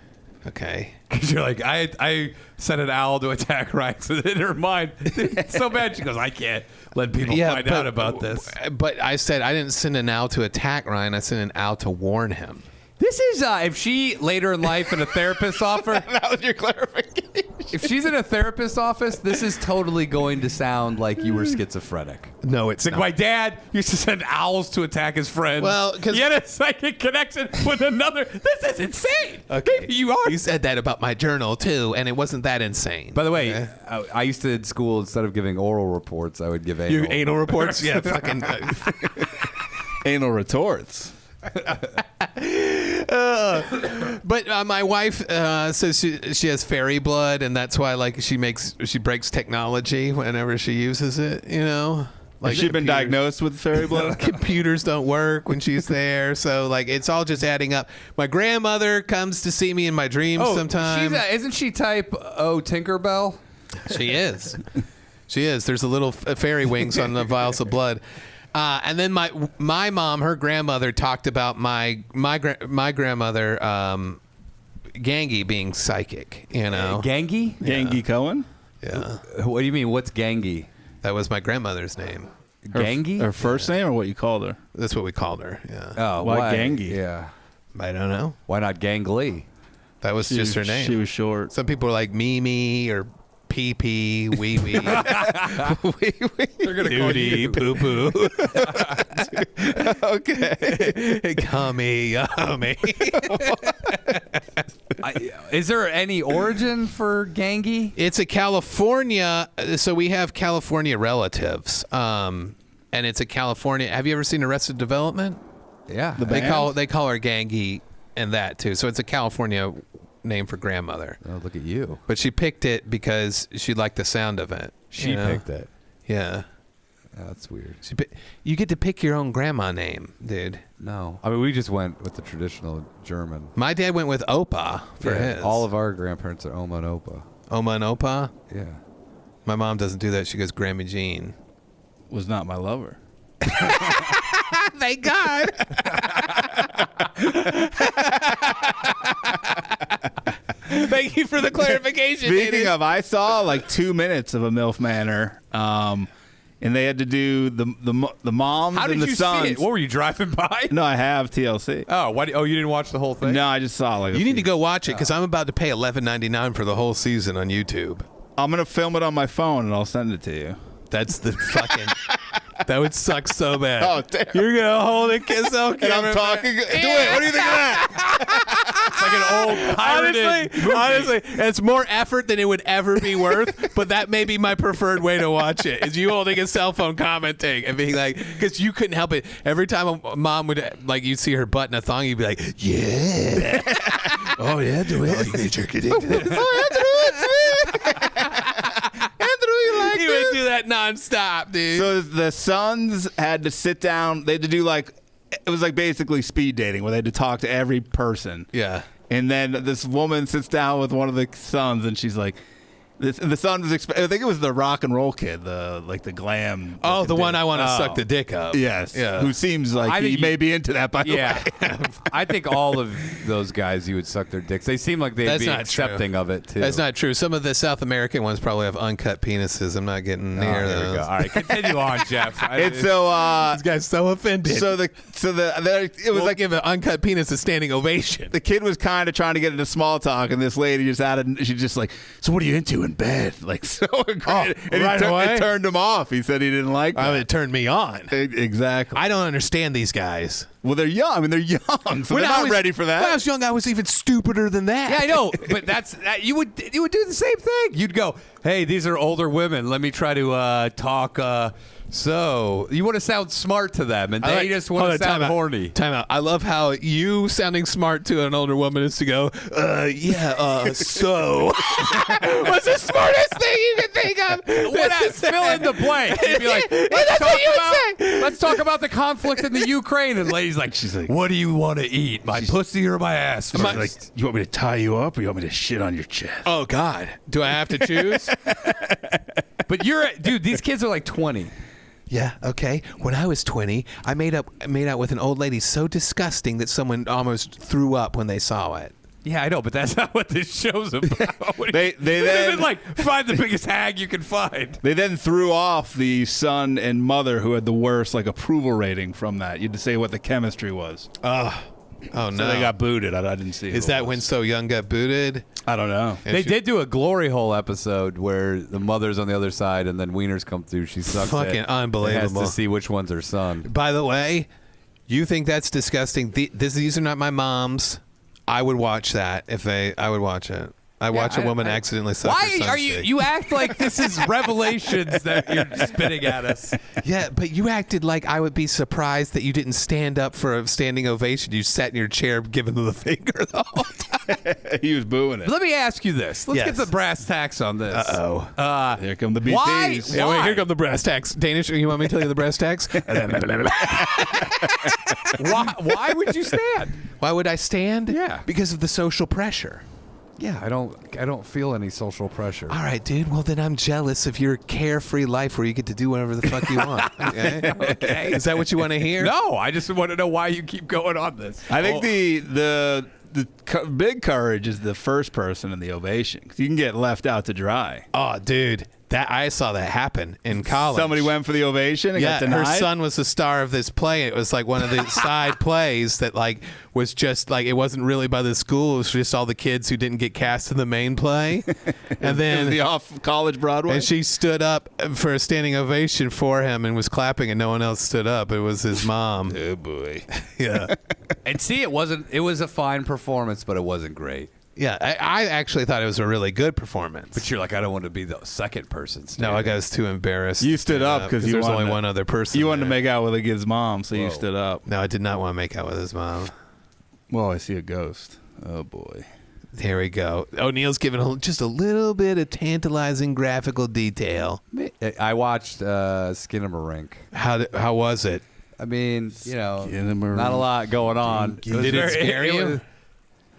Okay. Because you're like, I sent an owl to attack Ryan. So in her mind, it's so bad. She goes, I can't let people find out about this. But I said I didn't send an owl to attack Ryan. I sent an owl to warn him. This is, if she later in life in a therapist's office, That was your clarification. if she's in a therapist's office, this is totally going to sound like you were schizophrenic. No, it's It's like my dad used to send owls to attack his friends. Well, 'cause- he had a psychic connection with another. This is insane. Okay. Maybe you are. You said that about my journal too, and it wasn't that insane. By the way, I used to, in school, instead of giving oral reports, I would give anal. your anal reports, yeah, fucking. Anal retorts. But my wife says she has fairy blood, and that's why like she breaks technology whenever she uses it. You know, like Has she been diagnosed with fairy blood? Computers don't work when she's there, so like it's all just adding up. My grandmother comes to see me in my dreams sometimes. Isn't she type O Tinkerbell? She is. She is. There's a little fairy wings on the vials of blood. And then my mom, her grandmother, talked about my grandmother, Gangi, being psychic. You know, Gangi? Gangi Cohen? yeah, What do you mean? What's Gangi? that was my grandmother's name. Gangi? Her first name or what you called her? That's what we called her. Yeah, Oh, Why Gangi? Yeah. I don't know. Why not Gang Lee? That was just her name. She was short. Some people are like Mimi or Pee Pee, Wee Wee, They're gonna Duty, Poo Poo. Okay. Yummy, yummy. Is there any origin for Gangi? It's a California, so we have California relatives, and it's a California. Have you ever seen Arrested Development? Yeah. The They band? call her Gangi and that too. So it's a California name for grandmother. Oh, look at you. But she picked it because she liked the sound of it. She you know? picked it. Yeah. Oh, that's weird. You get to pick your own grandma name, dude. No. I mean, we just went with the traditional German. My dad went with Opa for his. All of our grandparents are Oma and Opa. Oma and Opa? Yeah. My mom doesn't do that. She goes Grammy Jean. Was not my lover. Thank God. Thank you for the clarification. Speaking of, I saw like 2 minutes of a MILF Manor, and they had to do the moms How and did the you sons. see it? What were you driving by? No, I have TLC. Oh, why? You didn't watch the whole thing? No, I just saw like. You need to go watch it because I'm about to pay $11.99 for the whole season on YouTube. I'm gonna film it on my phone and I'll send it to you. That's the fucking. That would suck so bad. Oh, damn. You're gonna hold a kiss on And I'm talking. DeWitt, what do you think of that? It's like an old pirated Honestly, it's more effort than it would ever be worth. But that may be my preferred way to watch it: is you holding a cell phone commenting and being like, because you couldn't help it. Every time a mom would like, you'd see her butt in a thong, you'd be like, yeah, oh yeah, DeWitt, oh, you can jerk it into that. Oh, You would do that nonstop, dude. So the sons had to sit down. They had to do like, it was like basically speed dating where they had to talk to every person. Yeah. And then this woman sits down with one of the sons, and she's like, the son was, I think it was the rock and roll kid, the glam. Oh, the one I want to suck the dick of. Yes. Yeah. Who seems like he may be into that, by the Yeah. way. I think all of those guys you would suck their dicks. They seem like they'd That's be not accepting true. of it, too. That's not true. Some of the South American ones probably have uncut penises. I'm not getting Oh, near there we those. go. All right, continue on, Jeff. It's so, This guy's so offended. it was like give an uncut penis a standing ovation. the kid was kind of trying to get into small talk, and this lady just added, she's just like, so what are you into in bed? Like, so great. And right away? it turned him off. He said he didn't like that. It turned me on. Exactly. I don't understand these guys. Well, they're young. I mean, they're young, so When they're I not was- ready for that. When I was young, I was even stupider than that. Yeah, I know, but you would do the same thing. You'd go, "Hey, these are older women. Let me try to talk." So you want to sound smart to them, and they just want to sound horny. Time out. I love how you sounding smart to an older woman is to go, so. What's the smartest thing you can think of? Fill in the blank. You'd be like, let's talk about the conflict in the Ukraine. And lady's like, what do you want to eat? My pussy or my ass? She's like, you want me to tie you up, or you want me to shit on your chest? Oh, God. Do I have to choose? But dude, these kids are like 20. Yeah, okay. When I was 20, I made out with an old lady so disgusting that someone almost threw up when they saw it. Yeah, I know, but that's not what this show's about. They This then isn't like find the biggest hag you can find. They then threw off the son and mother who had the worst like approval rating from that. You had to say what the chemistry was. Oh, no. So they got booted. I didn't see. Is who it that was. when So Young got booted? I don't know. They did do a glory hole episode where the mother's on the other side and then wieners come through. She sucks Fucking it. unbelievable. Has to see which one's her son. By the way, you think that's disgusting? These are not my mom's. I would watch that I would watch it. I watch a woman accidentally suck her Why son's are you? dick. You act like this is revelations that you're spitting at us. Yeah, but you acted like I would be surprised that you didn't stand up for a standing ovation. You sat in your chair giving them the finger the whole time. He was booing it. Let me ask you this. Let's Yes. get the brass tacks on this. Uh-oh. Here come the BTs. Why? Yeah, wait, here come the brass tacks. Danish, you want me to tell you the brass tacks? Why would you stand? Why would I stand? Yeah. Because of the social pressure. Yeah, I don't feel any social pressure. All right, dude. Well, then I'm jealous of your carefree life where you get to do whatever the fuck you want. Okay? Okay. Is that what you want to hear? No, I just want to know why you keep going on this. I think the big courage is the first person in the ovation, 'cause you can get left out to dry. Oh, dude. That I saw that happen in college. Somebody went for the ovation and got Yeah, denied. her son was the star of this play. It was like one of the side plays that like was just like it wasn't really by the school. It was just all the kids who didn't get cast in the main play. And then the off college Broadway. and she stood up for a standing ovation for him and was clapping, and no one else stood up. It was his mom. Oh boy. Yeah, And see, it was a fine performance, but it wasn't great. yeah. I actually thought it was a really good performance. But you're like, I don't want to be the second person. No, I was too embarrassed. You stood up because you there's wanted only to- one other person. You wanted to there. make out with a kid's mom, so you Whoa. stood up. No, I did not want to make out with his mom. Well, I see a ghost. Oh boy. There we go. O'Neill's giving just a little bit of tantalizing graphical detail. I watched Skinamarink. How was it? I mean, not Skinamarink. a lot going on. Did it scare you?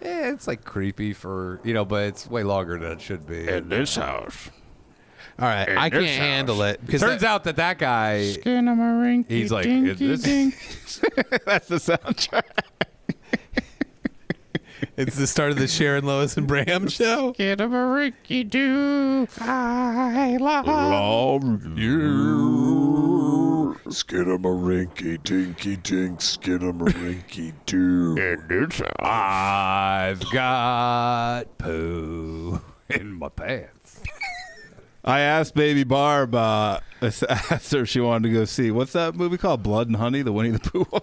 Yeah, it's like creepy for, but it's way longer than it should be. In this house. All right, I can't handle it. Because Turns out that guy, he's like, That's the soundtrack. it's the start of the Sharon Lois and Bram show. Skinamarink-doo, I love you. Skidamarinky dinky dink, skidamarinky doo. In this house. I've got poo in my pants. I asked Baby Barb, asked her if she wanted to go see, what's that movie called? Blood and Honey, the Winnie the Pooh one?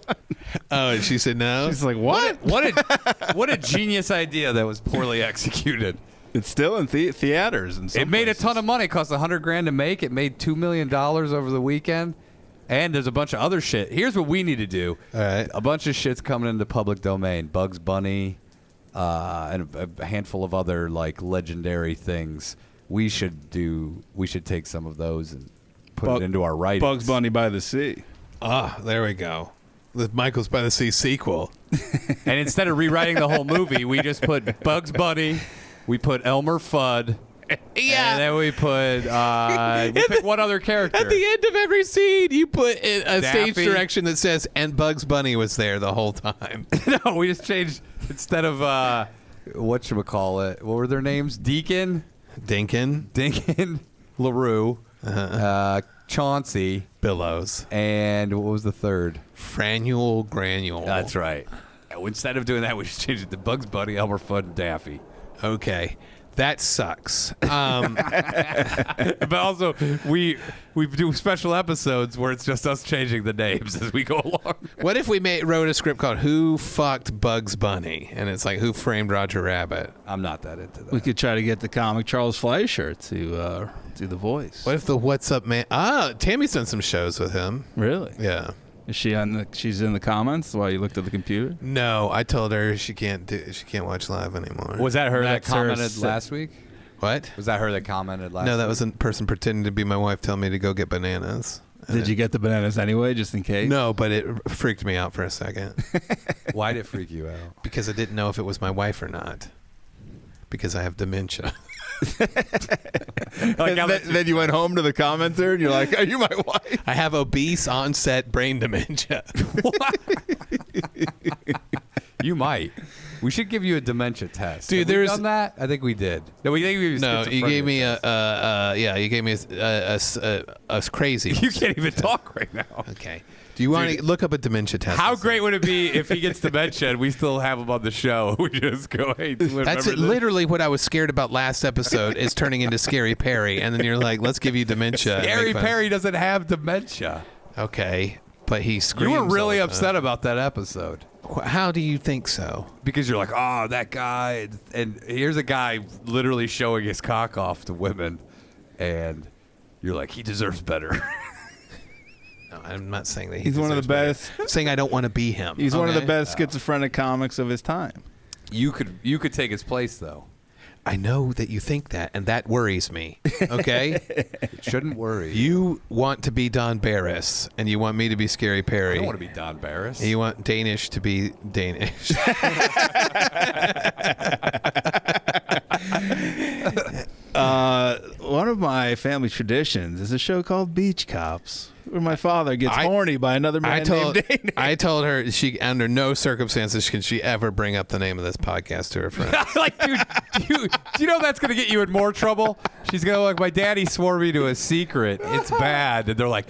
Oh, and she said no? She's like, what? What a genius idea that was poorly executed. It's still in theaters. It made a ton of money. It cost $100,000 to make. It made $2 million over the weekend. And there's a bunch of other shit. Here's what we need to do. All right. A bunch of shit's coming into public domain. Bugs Bunny, and a handful of other like legendary things. We should take some of those and put it into our writings. Bugs Bunny by the Sea. Ah, there we go. The Michael's by the Sea sequel. And instead of rewriting the whole movie, we just put Bugs Bunny, we put Elmer Fudd, and then we put pick one other character. At the end of every scene, you put in a stage Daffy. direction that says, and Bugs Bunny was there the whole time. No, we just changed instead of whatchamacallit. What were their names? Dinkin, LaRue, Chauncey, Billows. and what was the third? Franule Granule. That's right. Instead of doing that, we just changed it to Bugs Bunny, Elmer Fudd, and Daffy. Okay. That sucks. But also, we do special episodes where it's just us changing the names as we go along. What if we wrote a script called Who Fucked Bugs Bunny? And it's like, Who Framed Roger Rabbit? I'm not that into that. We could try to get the comic Charles Fleischer to do the voice. What if the What's Up Man? Tammy's done some shows with him. Really? Yeah. Is she she's in the comments while you looked at the computer? No, I told her she can't watch live anymore. Was that her that That's her commented last week? What? Was that her that commented last week? No, that was a person pretending to be my wife telling me to go get bananas. Did you get the bananas anyway, just in case? No, but it freaked me out for a second Why did it freak you out? because I didn't know if it was my wife or not. Because I have dementia. Then you went home to the commenter and you're like, are you my wife? I have obese onset brain dementia. You might. We should give you a dementia test. Dude, Have we there's- done that? I think we did. No, we think we No, you gave me you gave me a crazy one. You can't even talk right now. Okay. Do you want to look up a dementia test? How great would it be if he gets dementia and we still have him on the show? We just go, hey, That's literally what I was scared about last episode is turning into Scary Perry, and then you're like, let's give you dementia. and Gary make fun. Perry doesn't have dementia. Okay, but he screams. You were really all the upset about that episode. time. How do you think so? Because you're like, oh, that guy. And here's a guy literally showing his cock off to women. And you're like, he deserves better. No, I'm not saying that He's one of the best. I'm saying I don't want to be him. He's one of the okay? best schizophrenic comics of his time. You could take his place, though. I know that you think that, and that worries me. Okay? It shouldn't worry. You want to be Don Barris, and you want me to be Scary I Perry. don't want to be Don Barris. And you want Danish to be Danish. One of my family traditions is a show called Beach Cops, where my father gets horny by another man named Danish. I told her she under no circumstances can she ever bring up the name of this podcast to her friends. Like, dude, do you know that's going to get you in more trouble? She's going to like, my daddy swore me to a secret. It's bad. And they're like,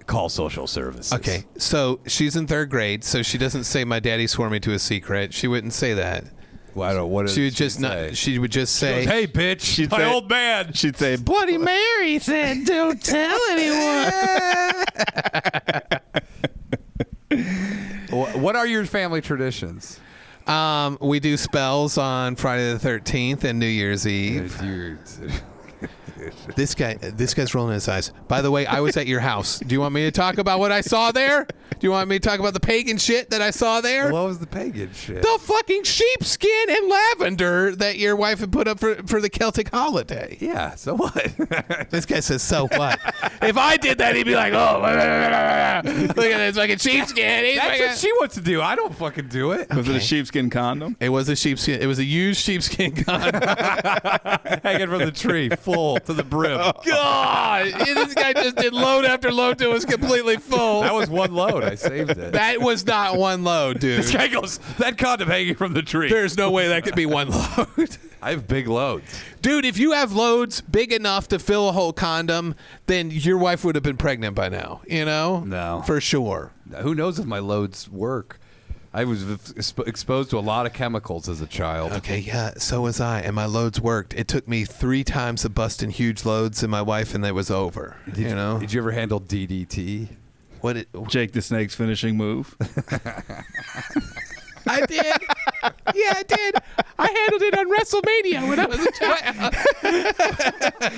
call social services. Okay, so she's in 3rd grade, so she doesn't say my daddy swore me to a secret. She wouldn't say that. Well, I don't know. What She would just not. She would just say, hey, bitch, She'd my say- old man. She'd say, Bloody Mary said, don't tell anyone. What are your family traditions? we do spells on Friday the 13th and New Year's Eve. This guy's rolling his eyes. By the way, I was at your house. Do you want me to talk about what I saw there? Do you want me to talk about the pagan shit that I saw there? What was the pagan shit? The fucking sheepskin and lavender that your wife had put up for the Celtic holiday. Yeah, so what? This guy says, so what? If I did that, he'd be like, oh, look at this fucking sheepskin. That's what she wants to do. I don't fucking do it. Was it a sheepskin condom? It was a sheepskin. It was a used sheepskin condom. Hanging from the tree, full to the brim. God, this guy just did load after load till it was completely full. That was one load. I saved it. That was not one load, dude. This guy goes, that condom hanging from the tree. There's no way that could be one load. I have big loads. Dude, if you have loads big enough to fill a whole condom, then your wife would have been pregnant by now, you know? No. For sure. Who knows if my loads work? I was exposed to a lot of chemicals as a child. Okay, yeah, so was I, and my loads worked. It took me 3 times of busting huge loads in my wife, and it was over, you know? Did you ever handle DDT? Jake the Snake's finishing move. I did. Yeah, I did. I handled it on WrestleMania when I was a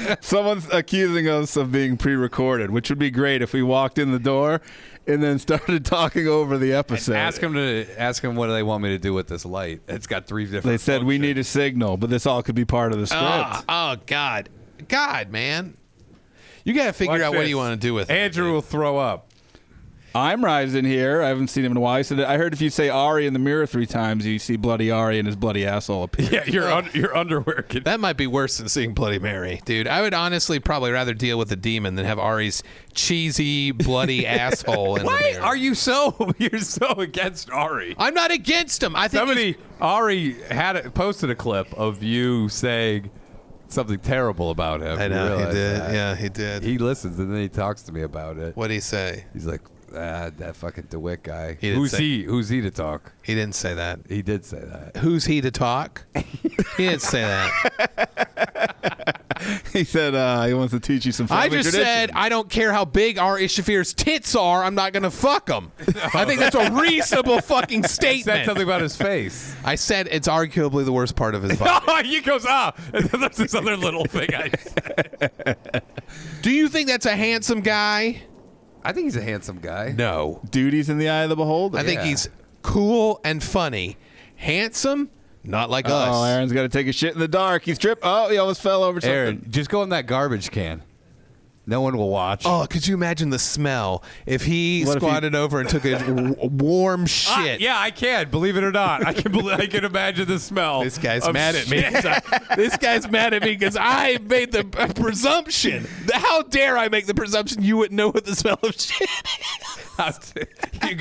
child. Someone's accusing us of being pre-recorded, which would be great if we walked in the door and then started talking over the episode. Ask them what they want me to do with this light. It's got 3 different. They said we functions. need a signal, but this all could be part of the script. Oh, God, man, you got to figure out what you want to do with it. Andrew will throw up. I'm rising here. I haven't seen him in a while. I heard if you say Ari in the mirror 3 times, you see bloody Ari and his bloody asshole appear. Yeah, your underwear can. That might be worse than seeing Bloody Mary, dude. I would honestly probably rather deal with the demon than have Ari's cheesy, bloody asshole in the Why mirror. are you you're so against Ari? I'm not against him. I think Ari posted a clip of you saying something terrible about him. I know, You he realize did. that? Yeah, he did. He listens and then he talks to me about it. What'd he say? He's like, that fucking DeWitt guy. He didn't Who's say- he? Who's he to talk? He didn't say that. He did say that. Who's he to talk? He didn't say that. He said he wants to teach you some I family just traditions. said I don't care how big Ari Shafir's tits are. I'm not gonna fuck him. I think that's a reasonable fucking He said statement. something about his face. I said it's arguably the worst part of his body. He goes, and then there's this other little thing I said. Do you think that's a handsome guy? I think he's a handsome guy. No. Duty's in the eye of the beholder. I think he's cool and funny. Handsome? Not like us. Oh, Aaron's got to take a shit in the dark. He's tripped. Oh, he almost fell over something. Aaron, just go in that garbage can. No one will watch. Oh, could you imagine the smell if he What if he- squatted over and took a warm shit? Yeah, I can. Believe it or not, I can imagine the smell. This guy's of mad at me. shit. This guy's mad at me because I made the presumption. How dare I make the presumption you wouldn't know what the smell of shit is? You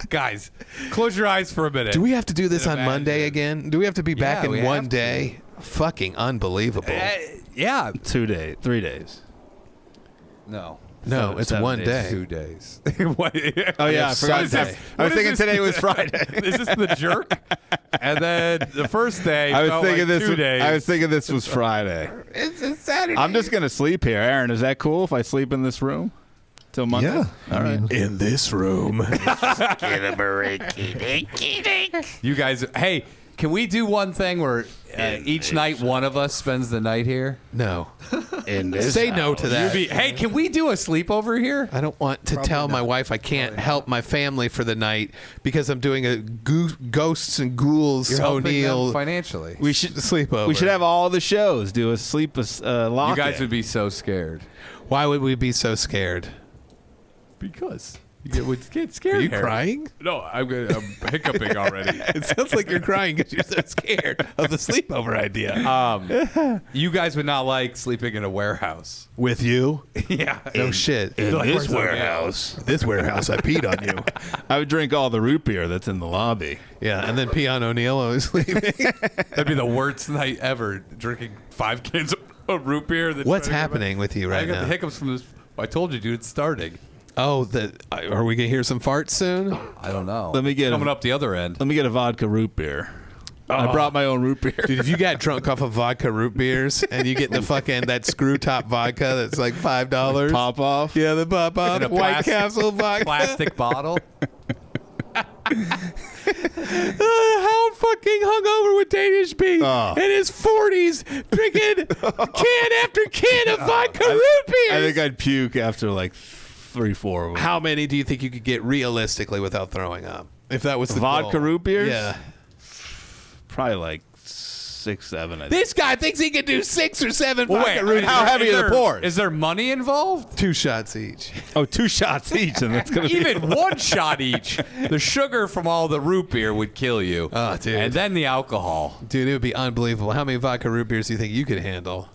guys, close your eyes for a minute. Do we have to do this on Imagine. Monday again? Do we have to be back Yeah, we in one have to. day? Fucking unbelievable. Yeah. 2 days, 3 days. No. No, it's 7 one days. day. 2 days. What? Oh yeah, I forgot. Sunday. I was thinking today was Friday. Is this the jerk? And then the first day I was felt thinking like this. 2 days. I was thinking this was Friday. It's Saturday. I'm just gonna sleep here, Aaron. Is that cool if I sleep in this room till Monday? Yeah. All right. in this room. You guys, hey, can we do one thing where each night one of us spends the night here? No. Say no to that. Hey, can we do a sleepover here? I don't want to tell my wife I can't help my family for the night because I'm doing a Ghosts and Ghouls You're helping them O'Neill financially. we should sleepover. We should have all the shows. Do a sleep lock. You guys would be so scared. Why would we be so scared? Because you would get scared. Are you Harry. crying? No, I'm hiccuping already. It sounds like you're crying because you're so scared of the sleepover idea. You guys would not like sleeping in a warehouse. With you? Yeah. No shit. In this warehouse. This warehouse, I peed on you. I would drink all the root beer that's in the lobby. Yeah, and then pee on O'Neill while I was sleeping. That'd be the worst night ever, drinking 5 cans of root beer. Then What's trying to- happening with you I right got the now? hiccups from this. I told you, dude, it's starting. Oh, are we going to hear some farts soon? I don't know. Let me get coming him. up the other end. Let me get a vodka root beer. I brought my own root beer. Dude, if you got drunk off of vodka root beers and you get the fucking that screw top vodka that's like $5. Pop off. Yeah, the pop off. In a White plastic- Castle vodka. Plastic bottle. How fucking hungover with Danish beef Oh. in his 40s, drinking can after can of vodka root beers. I think I'd puke after like 3-4 of them. How many do you think you could get realistically without throwing up? If that was the Vodka goal? root beers? Yeah. Probably like 6-7. I think. This guy thinks he can do 6 or 7 vodka Wait, root how beers. heavy are the pours? Is there money involved? 2 shots each. Oh, 2 shots each, and that's gonna be Even one shot each. The sugar from all the root beer would kill you. Oh, dude. And then the alcohol. Dude, it would be unbelievable. How many vodka root beers do you think you could handle?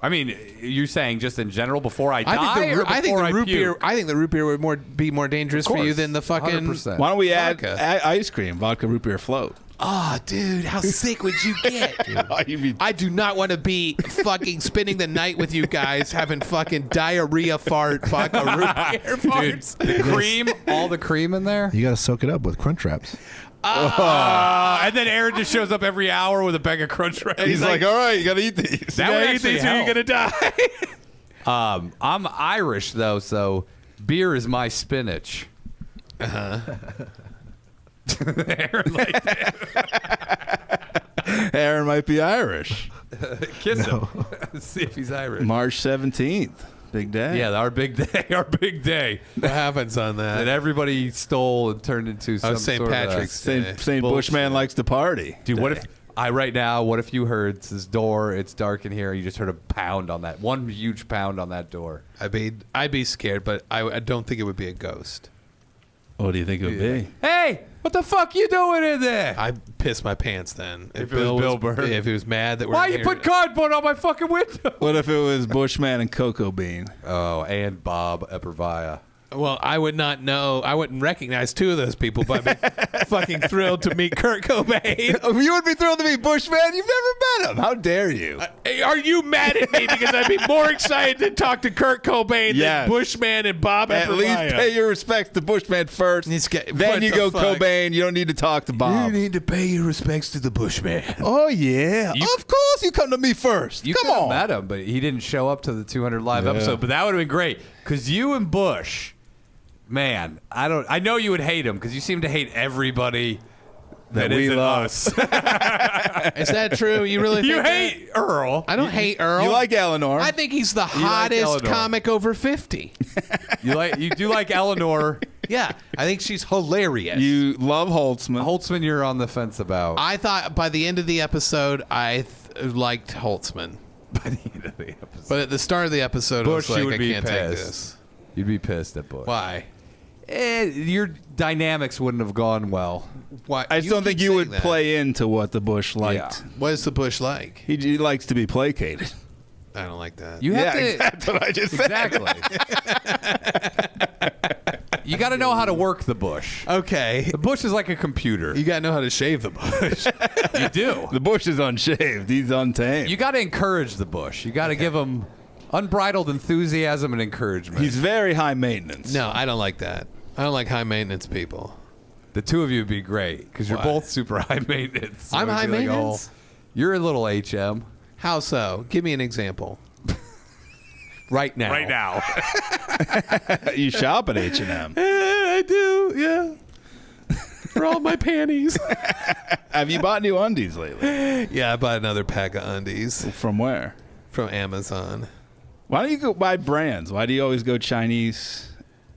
I mean, you're saying just in general before I die, or before I think the I root puke? beer. I think the root beer would be more dangerous for you than the fucking. 100%. Why don't we add Vodka. ice cream, vodka root beer float? Oh, dude, how sick would you get? Dude? I do not want to be fucking spending the night with you guys having fucking diarrhea fart vodka root beer farts. The cream, all the cream in there. You got to soak it up with Crunch Wraps. And then Aaron just shows up every hour with a bag of Crunch Wraps. He's like, all right, you got to eat these. that would actually or you're help. gonna die. I'm Irish though, so beer is my spinach. Aaron, like, Aaron might be Irish. kiss him. See if he's Irish. March 17th, big day. Yeah, our big day. Our big day. What happens on That that? everybody stole and turned into some St. sort Patrick's of Day. St. Bullshit. Bushman likes to party. Dude, what if right now? What if you heard this door? It's dark in here. You just heard a pound on that. One huge pound on that door. I'd be scared, but I don't think it would be a ghost. What do you think it would be? Hey, what the fuck you doing in there? I'd piss my pants then. If it was Bill Burr. If he was mad that we're Why in you here- put cardboard on my fucking window? What if it was Bushman and Cocoa Bean? Oh, and Bob Eppervia. Well, I would not know. I wouldn't recognize 2 of those people, but I'd be fucking thrilled to meet Kurt Cobain. You would be thrilled to meet Bushman? You've never met him. How dare you? Hey, are you mad at me because I'd be more excited to talk to Kurt Cobain Yes. than Bushman and Bob At least Eppervia? pay your respects to Bushman first. What Then you the go fuck? Cobain. You don't need to talk to Bob. need to pay your respects to the Bushman. Oh, yeah. Of course you come to me first. You Come could have on. met him, but he didn't show up to the 200 live Yeah. episode. But that would have been great because you and Bush, man, I know you would hate him because you seem to hate everybody that we isn't love. us. Is that true? You really You think hate Earl. that? I don't hate Earl. You like Eleanor. I think he's the like hottest Eleanor. comic over 50. You do like Eleanor. Yeah, I think she's hilarious. You love Holtzman. Holtzman, you're on the fence about. I thought by the end of the episode, I liked Holtzman. By the end of the episode. But at the start of the episode, Bush, I was you like, would I be can't take pissed. this. You'd be pissed at Bush. Why? Your dynamics wouldn't have gone well. Why? I just don't think you would that. play into what the Bush liked. What is the Bush like? He likes to be placated. I don't like that. You have to. That's what I just said. Exactly. You got to know how to work the bush. Okay. The bush is like a computer. You got to know how to shave the bush. You do. The Bush is unshaved. He's untamed. You got to encourage the bush. You got to give him unbridled enthusiasm and encouragement. He's very high maintenance. No, I don't like that. I don't like high maintenance people. The two of you would be great because you're Why? both super high maintenance. So I'm it'd high be like, maintenance? you're a little HM. How so? Give me an example. Right now. Right now. You shop at H&M. I do, yeah. For all my panties. Have you bought new undies lately? Yeah, I bought another pack of undies From where? from Amazon. Why don't you go buy brands? Why do you always go Chinese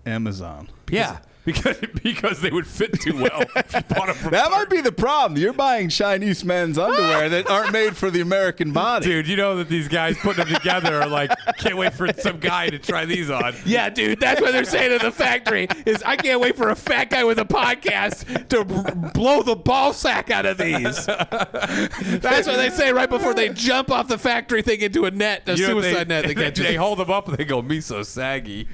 Amazon? Yeah. Because they would fit too well if you bought them from That might be the problem. You're buying Chinese men's underwear that aren't made for the American body. Dude, you know that these guys putting them together are like, can't wait for some guy to try these on. Yeah, dude, that's what they're saying at the factory. Is I can't wait for a fat guy with a podcast to blow the ball sack out of these. That's what they say right before they jump off the factory thing into a net, a You know, suicide net. They get they hold them up and they go, me so saggy.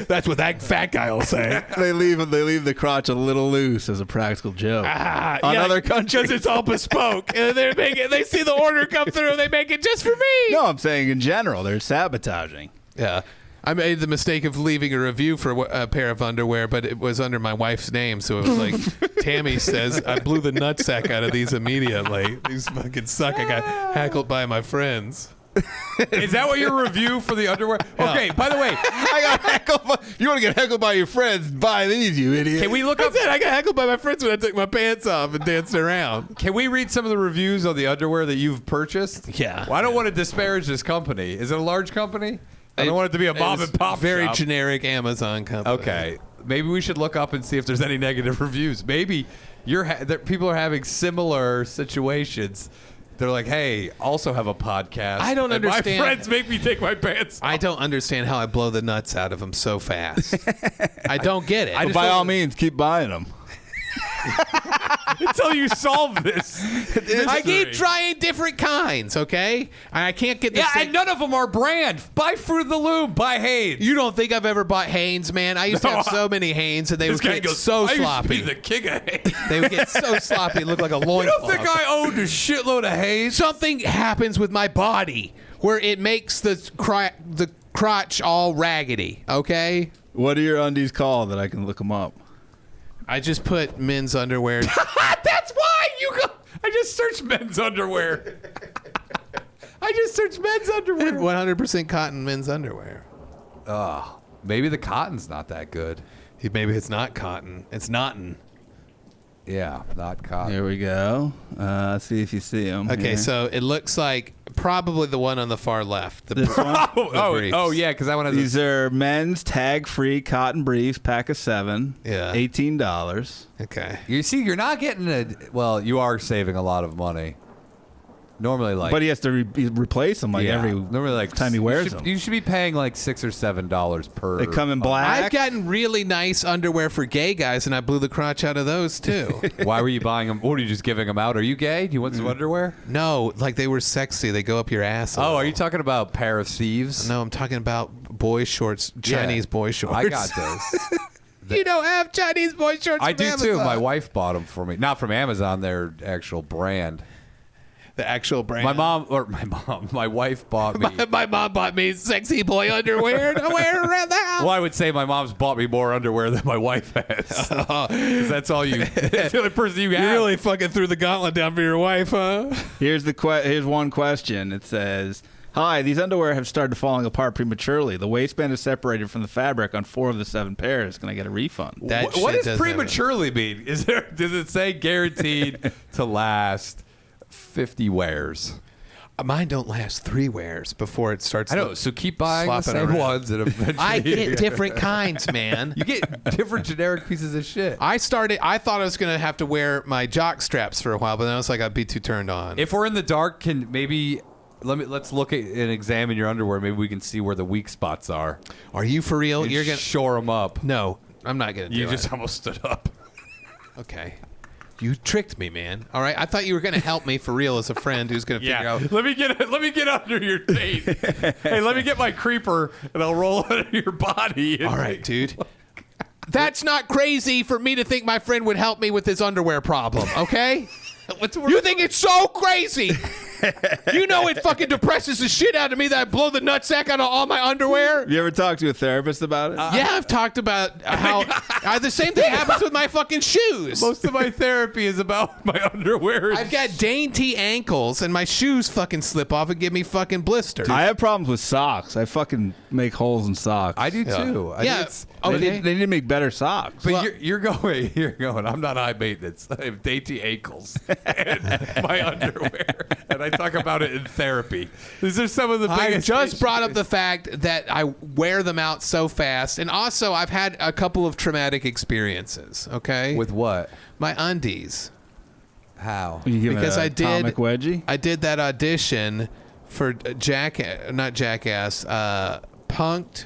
That's what that fat guy will say. They leave the crotch a little loose as a practical joke. On other countries. because it's all bespoke, and they see the order come through, and they make it just for me. No, I'm saying in general, they're sabotaging. Yeah. I made the mistake of leaving a review for a pair of underwear, but it was under my wife's name, so it was like, Tammy says, I blew the nutsack out of these immediately. These fucking suck. I got heckled by my friends. Is that what your review for the underwear? Okay, by the way, I got heckled. You want to get heckled by your friends? Buy these, you idiot. can we look up? I got heckled by my friends when I took my pants off and danced around. Can we read some of the reviews on the underwear that you've purchased? Yeah. Well, I don't want to disparage this company. Is it a large company? I don't want it to be a mom and pop Very shop. generic Amazon company. Okay, maybe we should look up and see if there's any negative reviews. Maybe people are having similar situations. They're like, hey, also have a podcast. I don't and understand. My friends make me take my pants off. I don't understand how I blow the nuts out of them so fast. I don't get it. But by all means, keep buying them. Until you solve this. I keep trying different kinds, okay? And I can't get the Yeah, same. and none of them are brand. Buy Fruit of the Loom. Buy Hanes. You don't think I've ever bought Hanes, man? I used to have so many Hanes, and they would get so I sloppy. used to be the king of Hanes. They would get so sloppy, it looked like a You loincloth. don't think I owned a shitload of Hanes? Something happens with my body where it makes the crotch all raggedy, okay? What are your undies called that I can look them up? I just put men's underwear. That's why you go. I just searched men's underwear. I just searched men's underwear. 100% cotton men's underwear. Maybe the cotton's not that good. Maybe it's not cotton. It's knotting. Yeah, not cotton. Here we go. Let's see if you see them. Okay, so it looks like probably the one on the far left. This one? Oh, yeah, because that one has These are men's tag-free cotton briefs, pack of 7. Yeah. $18. Okay. You see, you're not getting a. Well, you are saving a lot of money. Normally, like. But he has to replace them every normally like time he wears them. You should be paying like $6 or $7 per. They come in black. I've gotten really nice underwear for gay guys, and I blew the crotch out of those too. Why were you buying them? Or are you just giving them out? Are you gay? Do you want some underwear? No, like they were sexy. They go up your ass. Oh, are you talking about pair of thieves? No, I'm talking about boy shorts, Chinese boy shorts. I got those. You don't have Chinese boy shorts. I from do too. Amazon. My wife bought them for me. Not from Amazon. They're actual brand. The actual brand. My wife bought me. My mom bought me sexy boy underwear to wear around the house. Well, I would say my mom's bought me more underwear than my wife has. 'Cause that's all you. That's the only person you have. You really fucking threw the gauntlet down for your wife, huh? Here's one question. It says, "Hi, these underwear have started falling apart prematurely. The waistband is separated from the fabric on 4 of the 7 pairs. Can I get a refund?" That What shit does does prematurely mean? Does it say guaranteed to last 50 wears? Mine don't last 3 wears before it starts. I know. So keep buying the Slopping same around. ones, and eventually I get different kinds, man. You get different generic pieces of shit. I thought I was going to have to wear my jock straps for a while, but then I was like, I'd be too turned on. If we're in the dark, can maybe let's look at and examine your underwear. Maybe we can see where the weak spots are. Are you for real? And You're going to shore them up. No, I'm not going to do You it. just almost stood up. Okay. You tricked me, man. All right. I thought you were going to help me for real as a friend who's going to figure out. Let me get under your tape. Hey, let me get my creeper and I'll roll under your body. All right, dude. That's not crazy for me to think my friend would help me with his underwear problem, okay? You think it's so crazy? You know it fucking depresses the shit out of me that I blow the nutsack out of all my underwear? You ever talked to a therapist about it? Yeah, I've talked about how the same thing happens with my fucking shoes. Most of my therapy is about my underwear. I've got dainty ankles and my shoes fucking slip off and give me fucking blisters. I have problems with socks. I fucking make holes in socks. I do too. Yeah. They need to make better socks. But Well- you're going. I'm not high maintenance. I have dainty ankles and my underwear, and I talk about it in therapy. These are some of the I biggest. just brought up the fact that I wear them out so fast, and also I've had a couple of traumatic experiences. Okay, With what? my undies. How? You give it Because a I did- atomic wedgie. I did that audition for Punked.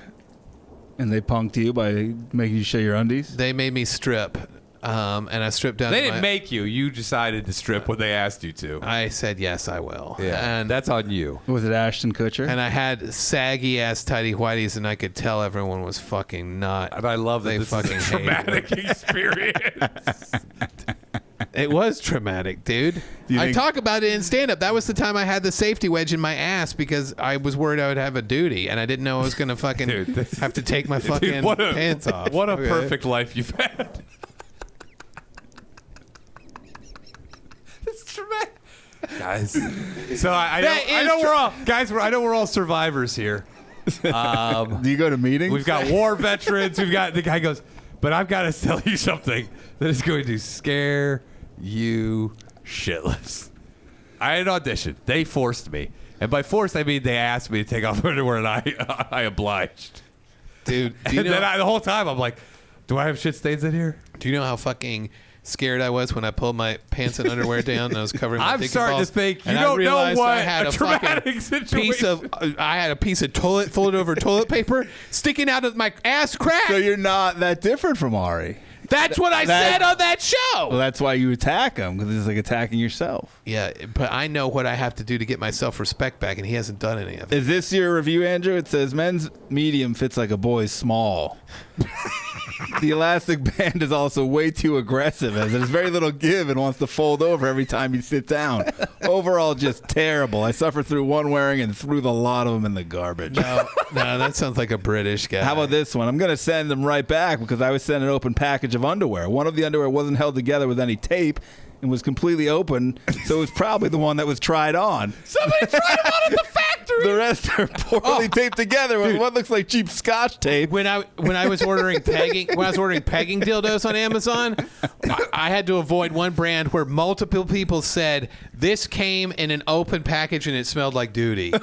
And they punked you by making you show your undies. They made me strip, and I stripped down. They to didn't my- make you. You decided to strip when they asked you to. I said yes, I will. and that's on you. Was it Ashton Kutcher? And I had saggy ass tidy whities, and I could tell everyone was fucking not. And I love that They this fucking is a hated traumatic experience. It was traumatic, dude. you I think- talk about it in stand-up. That was the time I had the safety wedge in my ass because I was worried I would have a duty, and I didn't know I was gonna fucking Dude, this- have to take my fucking Dude, what a, pants off. What a Okay. perfect life you've had. It's traumatic. guys. So I know we're all guys. I know we're all survivors here. Do you go to meetings? We've got war veterans. We've got the guy goes, but I've got to tell you something that is going to scare you shitless. I had an audition. They forced me, and by forced I mean they asked me to take off underwear, and I obliged. Dude, do you And know, then the whole time I'm like, do I have shit stains in here? do you know how fucking scared I was when I pulled my pants and underwear down and I was covering my I'm dick and starting to balls? think you And I don't know realized what I had a fucking traumatic situation. I had a piece of toilet folded over toilet paper sticking out of my ass crack. So you're not that different from Ari. That's what I said on that show. Well, that's why you attack him, because it's like attacking yourself. Yeah, but I know what I have to do to get my self-respect back, and he hasn't done any of it. Is this your review, Andrew? It says men's medium fits like a boy's small. The elastic band is also way too aggressive, as there's very little give and wants to fold over every time you sit down. Overall, just terrible. I suffered through one wearing and threw the lot of them in the garbage. No, that sounds like a British guy. How about this one? I'm going to send them right back because I was sent an open package of underwear. One of the underwear wasn't held together with any tape and was completely open, so it was probably the one that was tried on. Somebody tried it on at the factory. The rest are poorly taped together with what looks like cheap Scotch tape. When I was ordering pegging dildos on Amazon, I had to avoid one brand where multiple people said this came in an open package and it smelled like duty. 5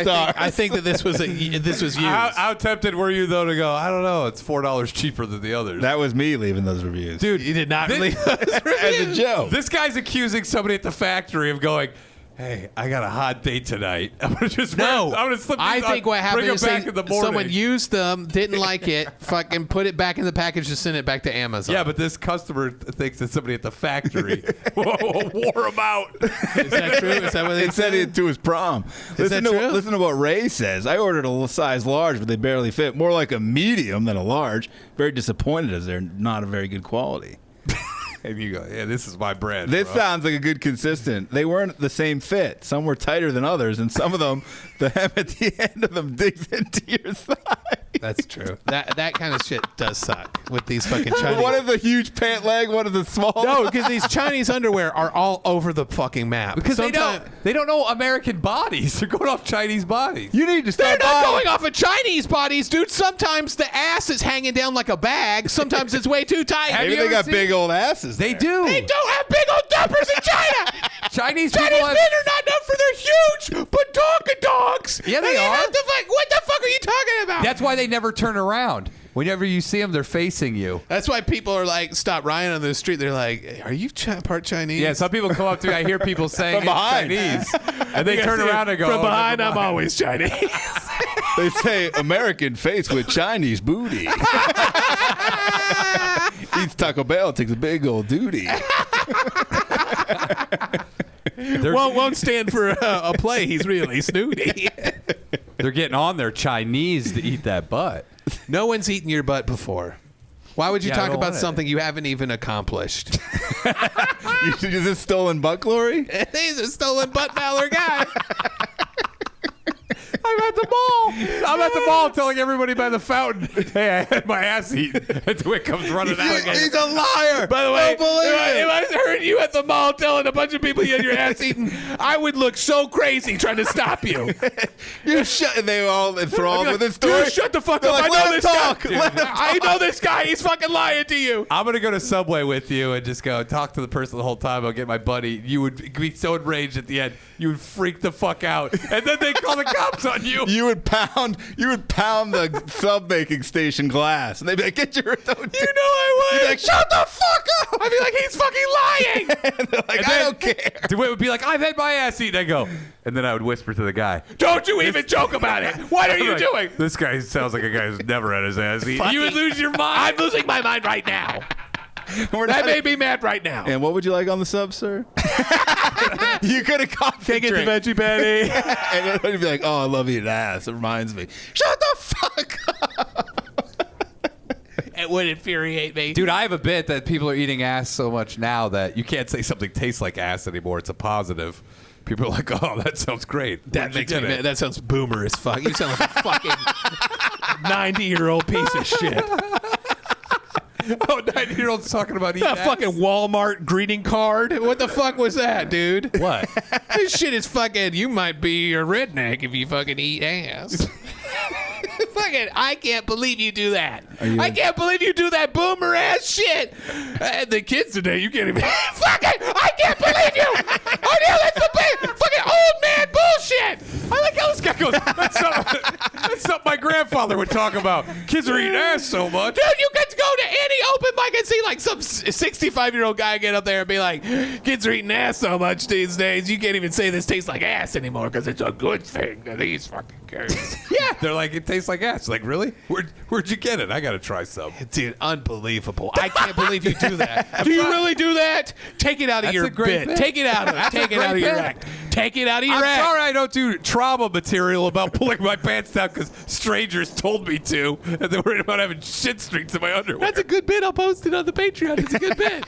stars. I think that this was used. How tempted were you though to go? I don't know. It's $4 cheaper than the others. That was me leaving those reviews. Dude, you did not believe As a joke. This guy's accusing somebody at the factory of going, hey, I got a hot date tonight. I'm gonna just No, I'm gonna slip I these on, think what happened bring them is back in the morning. someone used them, didn't like it, fucking put it back in the package to send it back to Amazon. Yeah, but this customer thinks that somebody at the factory wore them out. Is that true? Is that what they They said it to his prom. Listen that true? Listen to what Ray says. I ordered a size large, but they barely fit. More like a medium than a large. Very disappointed as they're not a very good quality. And you go, yeah, this is my brand. This bro. sounds like a good consistent. They weren't the same fit. Some were tighter than others, and some of them, the hem at the end of them digs into your thigh. That's true. That kind of shit does suck with these fucking Chinese. One is a huge pant leg, one is a small. No, because these Chinese underwear are all over the fucking map. because Sometime- they don't know American bodies. They're going off Chinese bodies. You need to They're start not buying. going off of Chinese bodies, dude. Sometimes the ass is hanging down like a bag. Sometimes it's way too tight. Maybe they got big old asses. They there. do. They don't have big old dumpers in China. Chinese Chinese people men have. are not known for their huge badonka dogs. Yeah, they are. What the fuck are you talking about? That's why they never turn around. Whenever you see them, they're facing you. That's why people are like, stop Ryan on the street. They're like, are you part Chinese? Yeah, some people come up to me. I hear people saying From behind. it's Chinese, and they turn around and go, From "Oh, behind, never I'm mind." always Chinese. They say American face with Chinese booty. Eats Taco Bell, takes a big old duty. won't stand for a play. He's really snooty. They're getting on their Chinese to eat that butt. No one's eaten your butt before. Why would you Yeah, I talk don't about want it. something you haven't even accomplished? Is this stolen butt glory? He's a stolen butt valor guy. I'm at the mall. I'm at the mall telling everybody by the fountain, hey, I had my ass eaten. And DeWitt comes running out again. He's a liar. By the way, Don't believe if it. I heard you at the mall telling a bunch of people you had your ass eaten, I would look so crazy trying to stop you. You shut. They were all enthralled with this story. Dude, shut the fuck They're up. like, I let know him this talk. guy. Let him I know this guy. He's fucking lying to you. I'm going to go to Subway with you and just go talk to the person the whole time. I'll get my buddy. You would be so enraged at the end. You would freak the fuck out. And then they call the cops on you. You would pound the sub making station glass, and they'd be like, "Get your." Don't You know I would. You'd be like, "Shut the fuck up!" I'd be like, he's fucking lying. And they're like, And "I then don't care." DeWitt would be like, I've had my ass eaten. I go. And then I would whisper to the guy. Don't you even joke about it. What are you Like, doing? This guy sounds like a guy who's never had his ass eaten. Fucking- You would lose your mind. I'm losing my mind right now. We're That not- made me mad right now. And what would you like on the sub, sir? You could have coffee. Take it to Veggie Betty. And then he'd be like, "Oh, I love eating ass. It reminds me." Shut the fuck up. It would infuriate me. Dude, I have a bit that people are eating ass so much now that you can't say something tastes like ass anymore. It's a positive. People are like, oh, that sounds great. That makes me mad. That sounds boomer as fuck. You sound like a fucking 90-year-old piece of shit. Oh, 9-year-old's talking about eating A fucking Walmart greeting card. What the fuck was that, dude? What? This shit is fucking. You might be a redneck if you fucking eat ass. Fucking, I can't believe you do that. I can't believe you do that boomer ass shit. The kids today, you can't even. Fucking, I can't believe you. Oh, no, that's the big fucking old man bullshit. I like how this guy goes, that's something my grandfather would talk about. Kids are eating ass so much. Dude, you could go to any open mic and see like some 65-year-old guy get up there and be like, kids are eating ass so much these days, you can't even say this tastes like ass anymore because it's a good thing to these fucking kids. Yeah, they're like, it tastes like ass. Like, really? Where'd you get it? I got to try some. Dude, unbelievable. I can't believe you do that. Do you really do that? Take it out of your a great bit. Take it out of it. Take it out of your act. Take it out of your I'm act. sorry I don't do trauma material about pulling my pants down because strangers told me to, and they're worried about having shit streaks in my underwear. That's a good bit. I'll post it on the Patreon. It's a good bit.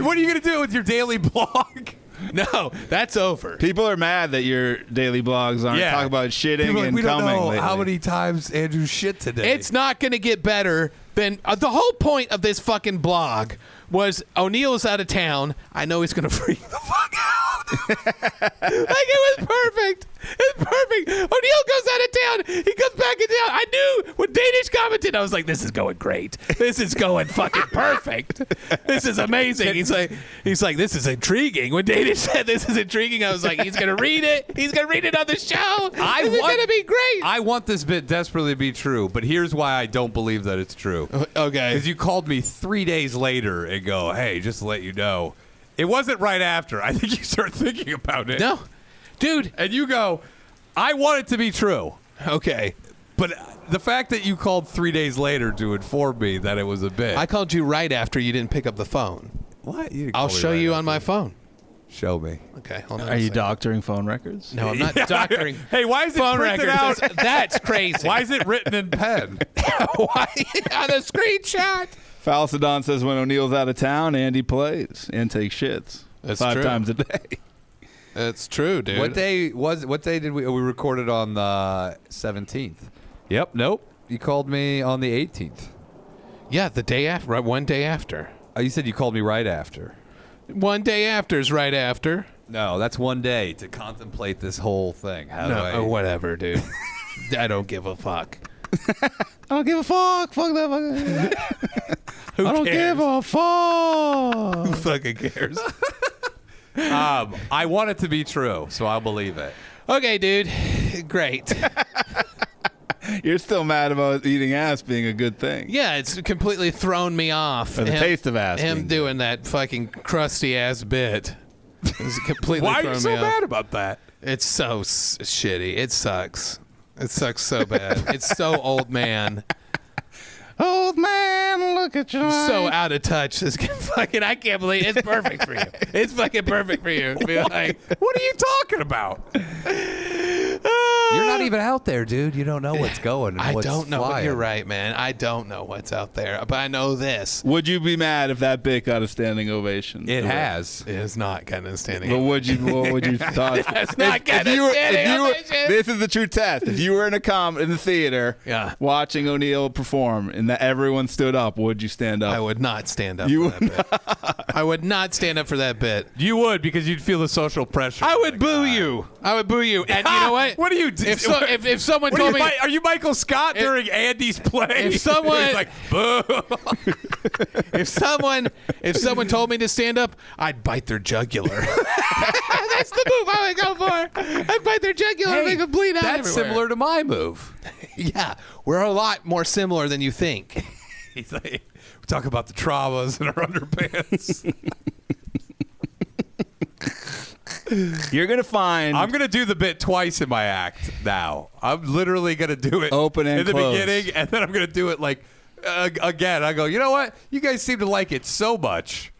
What are you going to do with your daily blog? No, that's over. People are mad that your daily blogs aren't talking about shitting People are like, and we don't coming know lately. how many times Andrew shit today. It's not going to get better than the whole point of this fucking blog was O'Neill's out of town. I know he's going to freak the fuck out. Like, it was perfect. It's perfect. O'Neill goes out of town. He comes back in town. I knew when Danish commented, I was like, this is going great. This is going fucking perfect. This is amazing. He's like, this is intriguing. When Danish said this is intriguing, I was like, he's going to read it. He's going to read it on the show. This is going to be great. I want this bit desperately to be true, but here's why I don't believe that it's true. Okay. Because you called me 3 days later and go, hey, just to let you know. It wasn't right after. I think you start thinking about it. No. Dude. And you go, I want it to be true. Okay. But the fact that you called 3 days later to inform me that it was a bit. I called you right after you didn't pick up the phone. What? I'll show you on my phone. Show me. Okay, hold on. Are you doctoring phone records? No, I'm not doctoring. Hey, why is it phone printed records? out? That's crazy. Why is it written in pen? Why on a screenshot? Falcedon says when O'Neill's out of town, Andy plays and takes shits. That's 5 true. times a day. That's true, dude. What day did we recorded on the 17th? Yep. Nope. You called me on the 18th. Yeah, the day after. Right, one day after. Oh, you said you called me right after. One day after is right after. No, that's one day to contemplate this whole thing. How do I? Oh, whatever, dude. I don't give a fuck. I don't give a fuck. Fuck that. Who I don't cares? give a fuck. Who fucking cares? I want it to be true, so I'll believe it. Okay, dude. Great. You're still mad about eating ass being a good thing. Yeah, it's completely thrown me off. Or the taste of ass Him being doing that fucking crusty ass bit. It's completely Why are thrown you so me off. mad about that? It's so shitty. It sucks. It sucks so bad. It's so old man. Old man, look at you. So out of touch. This fucking, I can't believe it's perfect for you. It's fucking perfect for you. Be like, What are you talking about? You're not even out there, dude. You don't know what's going. And I what's don't know. Flying. You're right, man. I don't know what's out there, but I know this. Would you be mad if that bit got a standing ovation? It has. It is not kind of standing. But what would you thought? It's not getting a standing ovation. This is the true test. If you were in the theater, Yeah. watching O'Neill perform, and that everyone stood up, would you stand up? I would not stand up You for that bit. I would not stand up for that bit. You would, because you'd feel the social pressure. I would boo you. I would boo you. And you know what? What do you do? If someone What are told you, me, are you Michael Scott during Andy's play? if someone- He's like, boo. if someone told me to stand up, I'd bite their jugular. That's the move I would go for. I'd bite their jugular and make them bleed out That's everywhere. similar to my move. Yeah, we're a lot more similar than you think. He's like, we talk about the traumas in our underpants. You're gonna find. I'm gonna do the bit twice in my act now. I'm literally gonna do it Open and in the close. beginning, and then I'm gonna do it like again. I go, you know what? You guys seem to like it so much.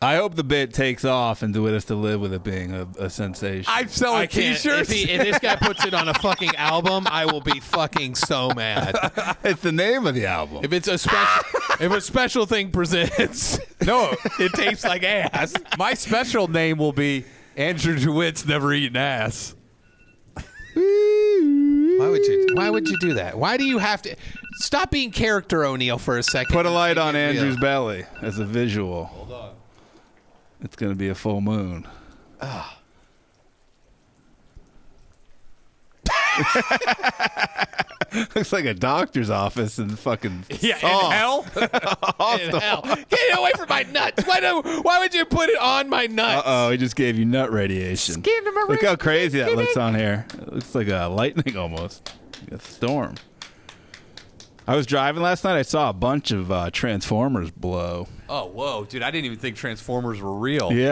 I hope the bit takes off and DeWitt has to live with it being a sensation. I'm selling I can't. T-shirts. If this guy puts it on a fucking album, I will be fucking so mad. It's the name of the album. If it's a special thing presents, No, it tastes like ass. my special name will be Andrew DeWitt's Never Eaten Ass. Why would you do that? Why do you have to? Stop being character O'Neill for a second. Put a light on Make it real. Andrew's belly as a visual. Hold on. It's going to be a full moon. Looks like a doctor's office in fucking Yeah, Saw. in hell. In hell. Get it away from my nuts. Why would you put it on my nuts? Uh-oh, he just gave you nut radiation. Look how crazy that looks on here. It looks like a lightning almost. Like a storm. I was driving last night. I saw a bunch of Transformers blow. Oh, whoa, dude! I didn't even think Transformers were real. Yeah.